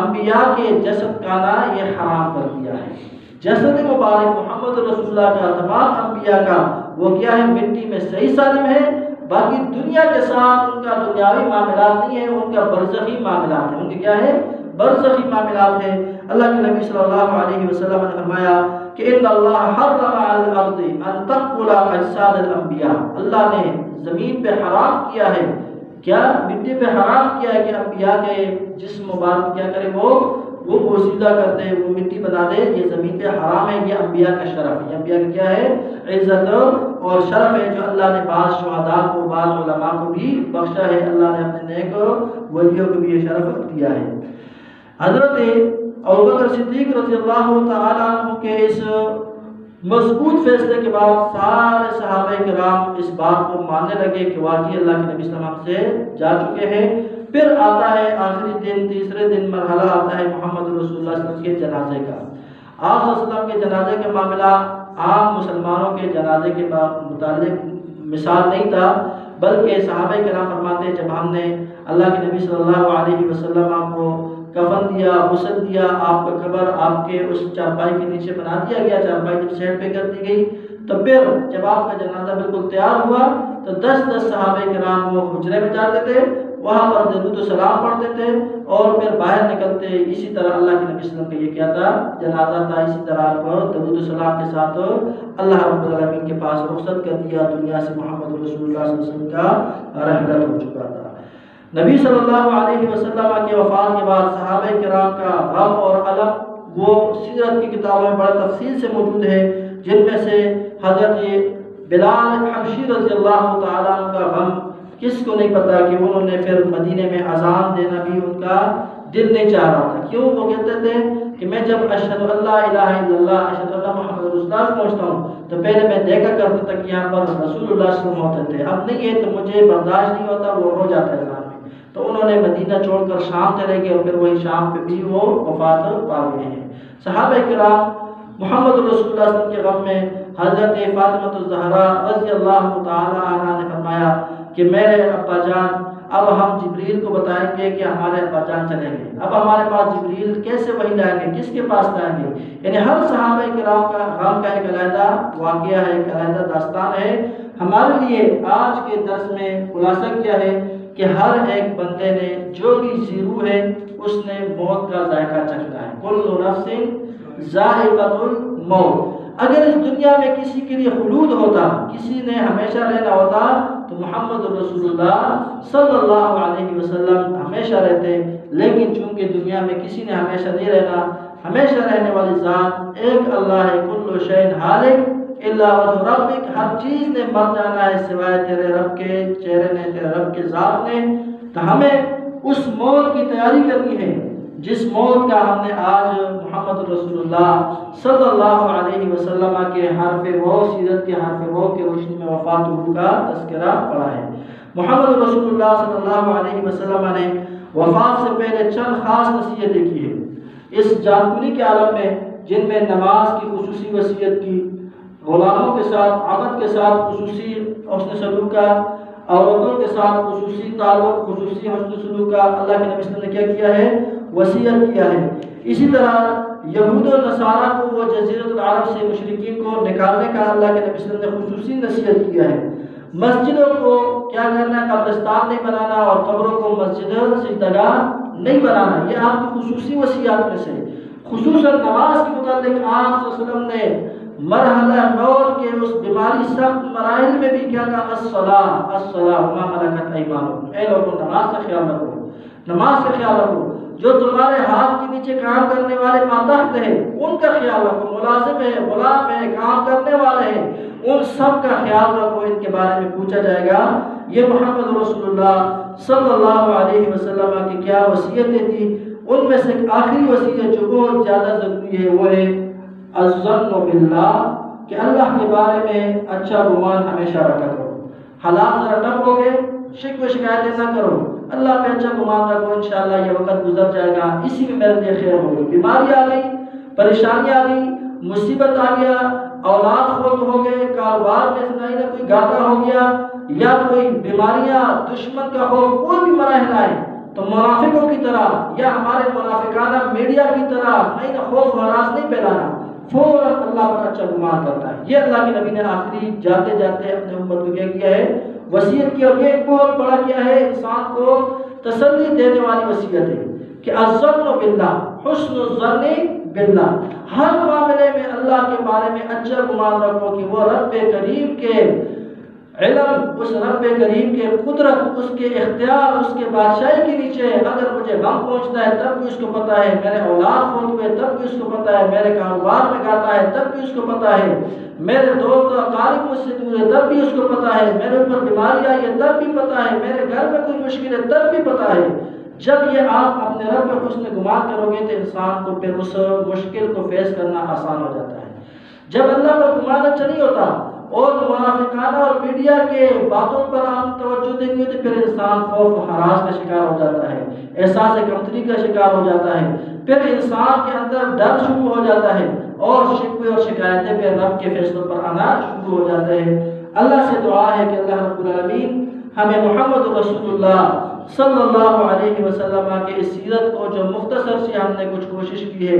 انبیاء کے جسد کانا یہ حرام کر دیا ہے۔ جسد مبارک محمد رسول اللہ کا، تمام انبیاء کا، وہ کیا ہے، مٹی میں صحیح سالم ہے۔ باقی دنیا کے ساتھ ان کا دنیاوی معاملات نہیں ہے، ان کا برزخی معاملات ہیں، ان کے کیا ہے، برزخی معاملات ہیں۔ اللہ کے نبی صلی اللہ علیہ وسلم نے فرمایا کہ ان اللہ حرم علی الارض ان تقبل اجساد الانبیاء، اللہ نے زمین پہ حرام کیا ہے، کیا مٹی پہ حرام کیا ہے کہ انبیاء کے جسم مبارک کیا کرے، وہ پوشیدہ کر دے، وہ مٹی بنا دے، یہ زمین پہ حرام ہے۔ یہ انبیاء کا شرف ہے، انبیاء کا کیا ہے، عزت اور شرف ہے، جو اللہ نے بعض شہداء کو، بعض علماء کو بھی بخشا ہے، اللہ نے اپنے نیک ولیوں کو بھی یہ شرف دیا ہے۔ حضرت ابوبکر صدیق رضی اللہ تعالیٰ عنہ کے اس مضبوط فیصلے کے بعد سارے صحابہ کرام اس بات کو ماننے لگے کہ واقعی اللہ کے نبی صلی اللہ علیہ وسلم سے جا چکے ہیں۔ پھر آتا ہے آخری دن، تیسرے دن مرحلہ آتا ہے محمد رسول اللہ صلی اللہ علیہ وسلم کے جنازے کا۔ آپ صلی اللہ علیہ وسلم کے جنازے کا معاملہ عام مسلمانوں کے جنازے کے متعلق مثال نہیں تھا، بلکہ صحابہ کرام فرماتے ہیں جب ہم نے اللہ کے نبی صلی اللہ علیہ وسلم آپ کو کفن دیا، غسل دیا، آپ کا قبر آپ کے اس چارپائی کے نیچے بنا دیا گیا، چارپائی جب سیٹ پہ کر دی گئی، تو پھر جب آپ کا جنازہ بالکل تیار ہوا تو 10 صحابہ کرام وہ حجرے میں جاتے تھے، وہاں پر درود و سلام پڑھتے تھے اور پھر باہر نکلتے۔ اسی طرح اللہ کے نبی صلی اللہ علیہ وسلم کا یہ کیا تھا، جنازہ تھا، اسی طرح پر درود و سلام کے ساتھ اللہ رب العالمین کے پاس رخصت کر دیا، دنیا سے محمد رسول اللہ صلی اللہ علیہ وسلم کا رحلت ہو چکا تھا۔ نبی صلی اللہ علیہ وسلم کی وفات کے بعد صحابہ کرام کا غم اور الم وہ سیرت کی کتابوں میں بڑا تفصیل سے موجود ہے، جن میں سے حضرت بلال حبشی رضی اللہ تعالیٰ عنہ کا غم کس کو نہیں پتا کہ انہوں نے پھر مدینے میں اذان دینا بھی ان کا دل نہیں چاہ رہا تھا۔ کیوں؟ وہ کہتے تھے کہ میں جب اشہد اللہ الہ الا اللہ، اشہد اللہ محمد رسول اللہ پہنچتا ہوں تو پہلے میں دیکھا کرتا تھا کہ یہاں پر رسول اللہ صلی اللہ علیہ وسلم ہوتے تھے، اب نہیں ہے تو مجھے برداشت نہیں ہوتا، وہ ہو جاتا ہے اذان میں۔ تو انہوں نے مدینہ چھوڑ کر شام چلے گئے اور پھر وہی شام پہ بھی وہ وفات پا گئے ہیں۔ صحابہ کرام محمد رسول اللہ صلی اللہ علیہ وسلم کے غم میں حضرت فاطمہ الزہرا رضی اللہ تعالی عنہا نے فرمایا کہ میرے ابا جان، اب ہم جبریل کو بتائیں گے کہ ہمارے ابا جان چلے گئے، اب ہمارے پاس جبریل کیسے وحی لائیں گے، کس کے پاس لائیں گے؟ یعنی ہر صحابہ کرام کا غم کا ایک علیحدہ واقعہ ہے، ایک علیحدہ داستان ہے۔ ہمارے لیے آج کے درس میں خلاصہ کیا ہے کہ ہر ایک بندے نے، جو بھی جی روح ہے، اس نے موت کا ذائقہ چکھنا ہے۔ کل نفس ذائقۃ الموت۔ اگر اس دنیا میں کسی کے لیے خلود ہوتا، کسی نے ہمیشہ رہنا ہوتا، تو محمد رسول اللہ صلی اللہ علیہ وسلم ہمیشہ رہتے، لیکن چونکہ دنیا میں کسی نے ہمیشہ نہیں رہنا، ہمیشہ رہنے والی ذات ایک اللہ ہے۔ کل شیء ہالک الا وجہ ربک، ہر چیز نے مر جانا ہے سوائے تیرے رب کے چہرے نے، تیرے رب کے ذات نے۔ تو ہمیں اس موت کی تیاری کرنی ہے جس موت کا ہم نے آج محمد رسول اللہ صلی اللہ علیہ وسلم کے حرف وہ، سیرت کے حرف وہ کی روشنی میں وفات ہو کا تذکرہ پڑھا ہے۔ محمد رسول اللہ صلی اللہ علیہ وسلم نے وفات سے پہلے چند خاص نصیحتیں کی ہیں اس جانکنی کے عالم میں، جن میں نماز کی خصوصی وصیت کی، غلاموں کے ساتھ عبد کے ساتھ خصوصی حسن سلوک کا، عورتوں کے ساتھ خصوصی تعلق، خصوصی حسن سلوک کا اللہ کے نبی صلی اللہ علیہ وسلم نے کیا کیا ہے، وصیت کیا ہے۔ اسی طرح یہود و نصارہ کو، وہ جزیرۃ العرب سے مشرکین کو نکالنے کا اللہ کے نبی صلی اللہ علیہ وسلم نے خصوصی نصیحت کیا ہے۔ مسجدوں کو کیا کرنا ہے، قبرستان نہیں بنانا، اور قبروں کو مسجد سجدگاہ نہیں بنانا، یہ آپ کی خصوصی وصیات میں سے۔ خصوصاً نماز کے متعلق آپ صلی اللہ علیہ وسلم نے مرحلہ موت کے اس بیماری سخت مراحل میں بھی کیا کہا؟ الصلاۃ الصلاۃ وما ملکت ایمانکم، اے لوگوں نماز کا خیال رکھو، نماز کا خیال رکھو، جو تمہارے ہاتھ کے نیچے کام کرنے والے ماتحت ہیں ان کا خیال رکھو، ملازم ہے، غلام ہے، کام کرنے والے ہیں، ان سب کا خیال رکھو، ان کے بارے میں پوچھا جائے گا۔ یہ محمد رسول اللہ صلی اللہ علیہ وسلم کی کیا وصیتیں تھی؟ ان میں سے آخری وصیت جو بہت زیادہ ضروری ہے وہ ہے الظن باللہ، کہ اللہ کے بارے میں اچھا گمان ہمیشہ رکھا کرو۔ حالات ذرا ٹف ہو گئے، شکوے شکایتیں نہ کرو، اللہ پہ اچھا گمان رکھو، انشاءاللہ یہ وقت گزر جائے گا، اسی میں میرے لیے خیر ہوگی۔ بیماری آ گئی، پریشانی آ گئی، مصیبت آ گیا، اولاد فوت ہو گئے، کاروبار میں نہ کوئی گھاٹا ہو گیا، یا کوئی بیماریاں، دشمن کا خوف، کوئی بھی مراحل آئے تو منافقوں کی طرح یا ہمارے منافقانہ میڈیا کی طرح نہیں نہ خوف و ہراس نہیں پھیلانا، فوراً اللہ پر اچھا گمان کرتا ہے۔ یہ اللہ کے نبی نے آخری جاتے جاتے اپنے امت کو کیا کیا ہے؟ وصیت کی، اور یہ ایک بہت بڑا کیا ہے؟ انسان کو تسلی دینے والی وصیت ہے کہ الظن باللہ، حسن الظن باللہ، ہر معاملے میں اللہ کے بارے میں اچھا گمان رکھو کہ وہ رب کریم کے علم، اس رب کریم کے قدرت، اس کے اختیار، اس کے بادشاہی کے نیچے ہے۔ اگر مجھے غم پہنچتا ہے تب بھی اس کو پتہ ہے، میرے اولاد فوت ہوئے تب بھی اس کو پتہ ہے، میرے کاروبار میں گھاٹا ہے تب بھی اس کو پتہ ہے، میرے دوست اور اقارب مجھ سے دور ہے تب بھی اس کو پتہ ہے، میرے اوپر بیماری آئی ہے تب بھی پتہ ہے، میرے گھر میں کوئی مشکل ہے تب بھی پتہ ہے۔ جب یہ آپ اپنے رب پر حسن گمان کرو گے تو انسان کو پھر اس مشکل کو فیس کرنا آسان ہو جاتا ہے۔ جب اللہ پر گمان اچھا نہیں ہوتا اور منافقانہ اور میڈیا کے باتوں پر ہم توجہ دیں گے تو پھر انسان خوف و ہراس کا شکار ہو جاتا ہے، احساس کمتری کا شکار ہو جاتا ہے، پھر انسان کے اندر ڈر شروع ہو جاتا ہے اور شکوے اور شکایتیں پھر رب کے فیصلوں پر آنا شروع ہو جاتے ہیں۔ اللہ سے دعا ہے کہ اللہ رب العالمین ہمیں محمد رسول اللہ صلی اللہ علیہ وسلم کے اس سیرت کو جو مختصر سے ہم نے کچھ کوشش کی ہے،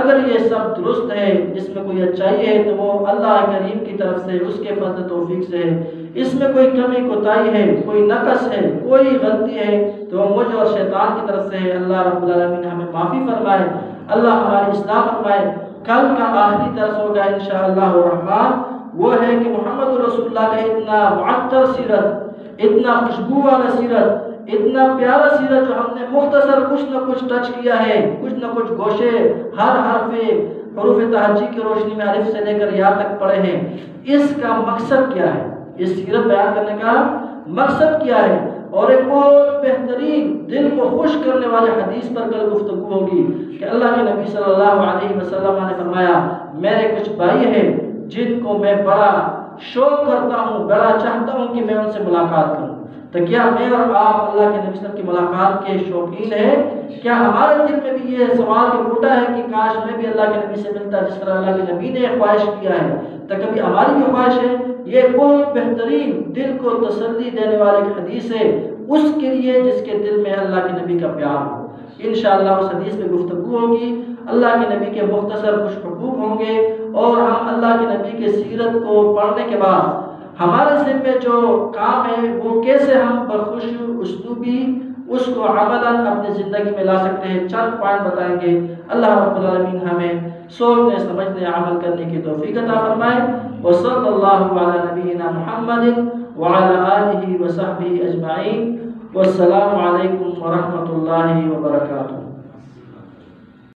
اگر یہ سب درست ہے، اس میں کوئی اچھائی ہے تو وہ اللہ کریم کی طرف سے، اس کے فضل توفیق سے ہے۔ اس میں کوئی کمی کوتاہی ہے، کوئی نقص ہے، کوئی غلطی ہے تو مجھ اور شیطان کی طرف سے ہے۔ اللہ رب العالمین ہمیں معافی فرمائے، اللہ ہماری اصلاح فرمائے۔ کل کا آخری درس ہوگا انشاءاللہ الرحمن، وہ ہے کہ محمد رسول اللہ کا اتنا معطر سیرت، اتنا خوشبو والا سیرت، اتنا پیارا سیرت جو ہم نے مختصر کچھ نہ کچھ ٹچ کیا ہے، کچھ نہ کچھ گوشے، ہر حرف حروف تہجی کی روشنی میں الف سے لے کر یا تک پڑھے ہیں۔ اس کا مقصد کیا ہے؟ اس سیرت بیان کرنے کا مقصد کیا ہے؟ اور ایک بہت بہترین دل کو خوش کرنے والے حدیث پر کل گفتگو ہوگی کہ اللہ کے نبی صلی اللہ علیہ وسلم نے فرمایا میرے کچھ بھائی ہیں جن کو میں بڑا شوق کرتا ہوں، بڑا چاہتا ہوں کہ میں ان سے ملاقات کروں۔ تو کیا میں اور آپ اللہ کے نبی صلی اللہ علیہ وسلم کی ملاقات کے شوقین ہیں؟ کیا ہمارے دل میں بھی یہ سوال کہ اٹھا ہے کہ کاش میں بھی اللہ کے نبی سے ملتا جس طرح اللہ کے نبی نے خواہش کیا ہے؟ تو کبھی ہماری بھی خواہش ہے؟ یہ بہت بہترین دل کو تسلی دینے والی حدیث ہے اس کے لیے جس کے دل میں اللہ کے نبی کا پیار ہو۔ انشاءاللہ اس حدیث میں گفتگو ہوگی، اللہ کے نبی کے مختصر کچھ حقوق ہوں گے، اور ہم اللہ کے نبی کے سیرت کو پڑھنے کے بعد ہمارے ذمہ جو کام ہے وہ کیسے ہم بخوش اسلوبی اس کو عملاً اپنی زندگی میں لا سکتے ہیں، چند پوائنٹ بتائیں گے۔ اللہ رب العالمین ہمیں سوچنے سمجھنے عمل کرنے کی توفیق عطا فرمائے۔ وصلی اللہ علی نبینا محمد وعلی آلہ وصحبہ اجمعین، والسلام علیکم ورحمۃ اللہ وبرکاتہ۔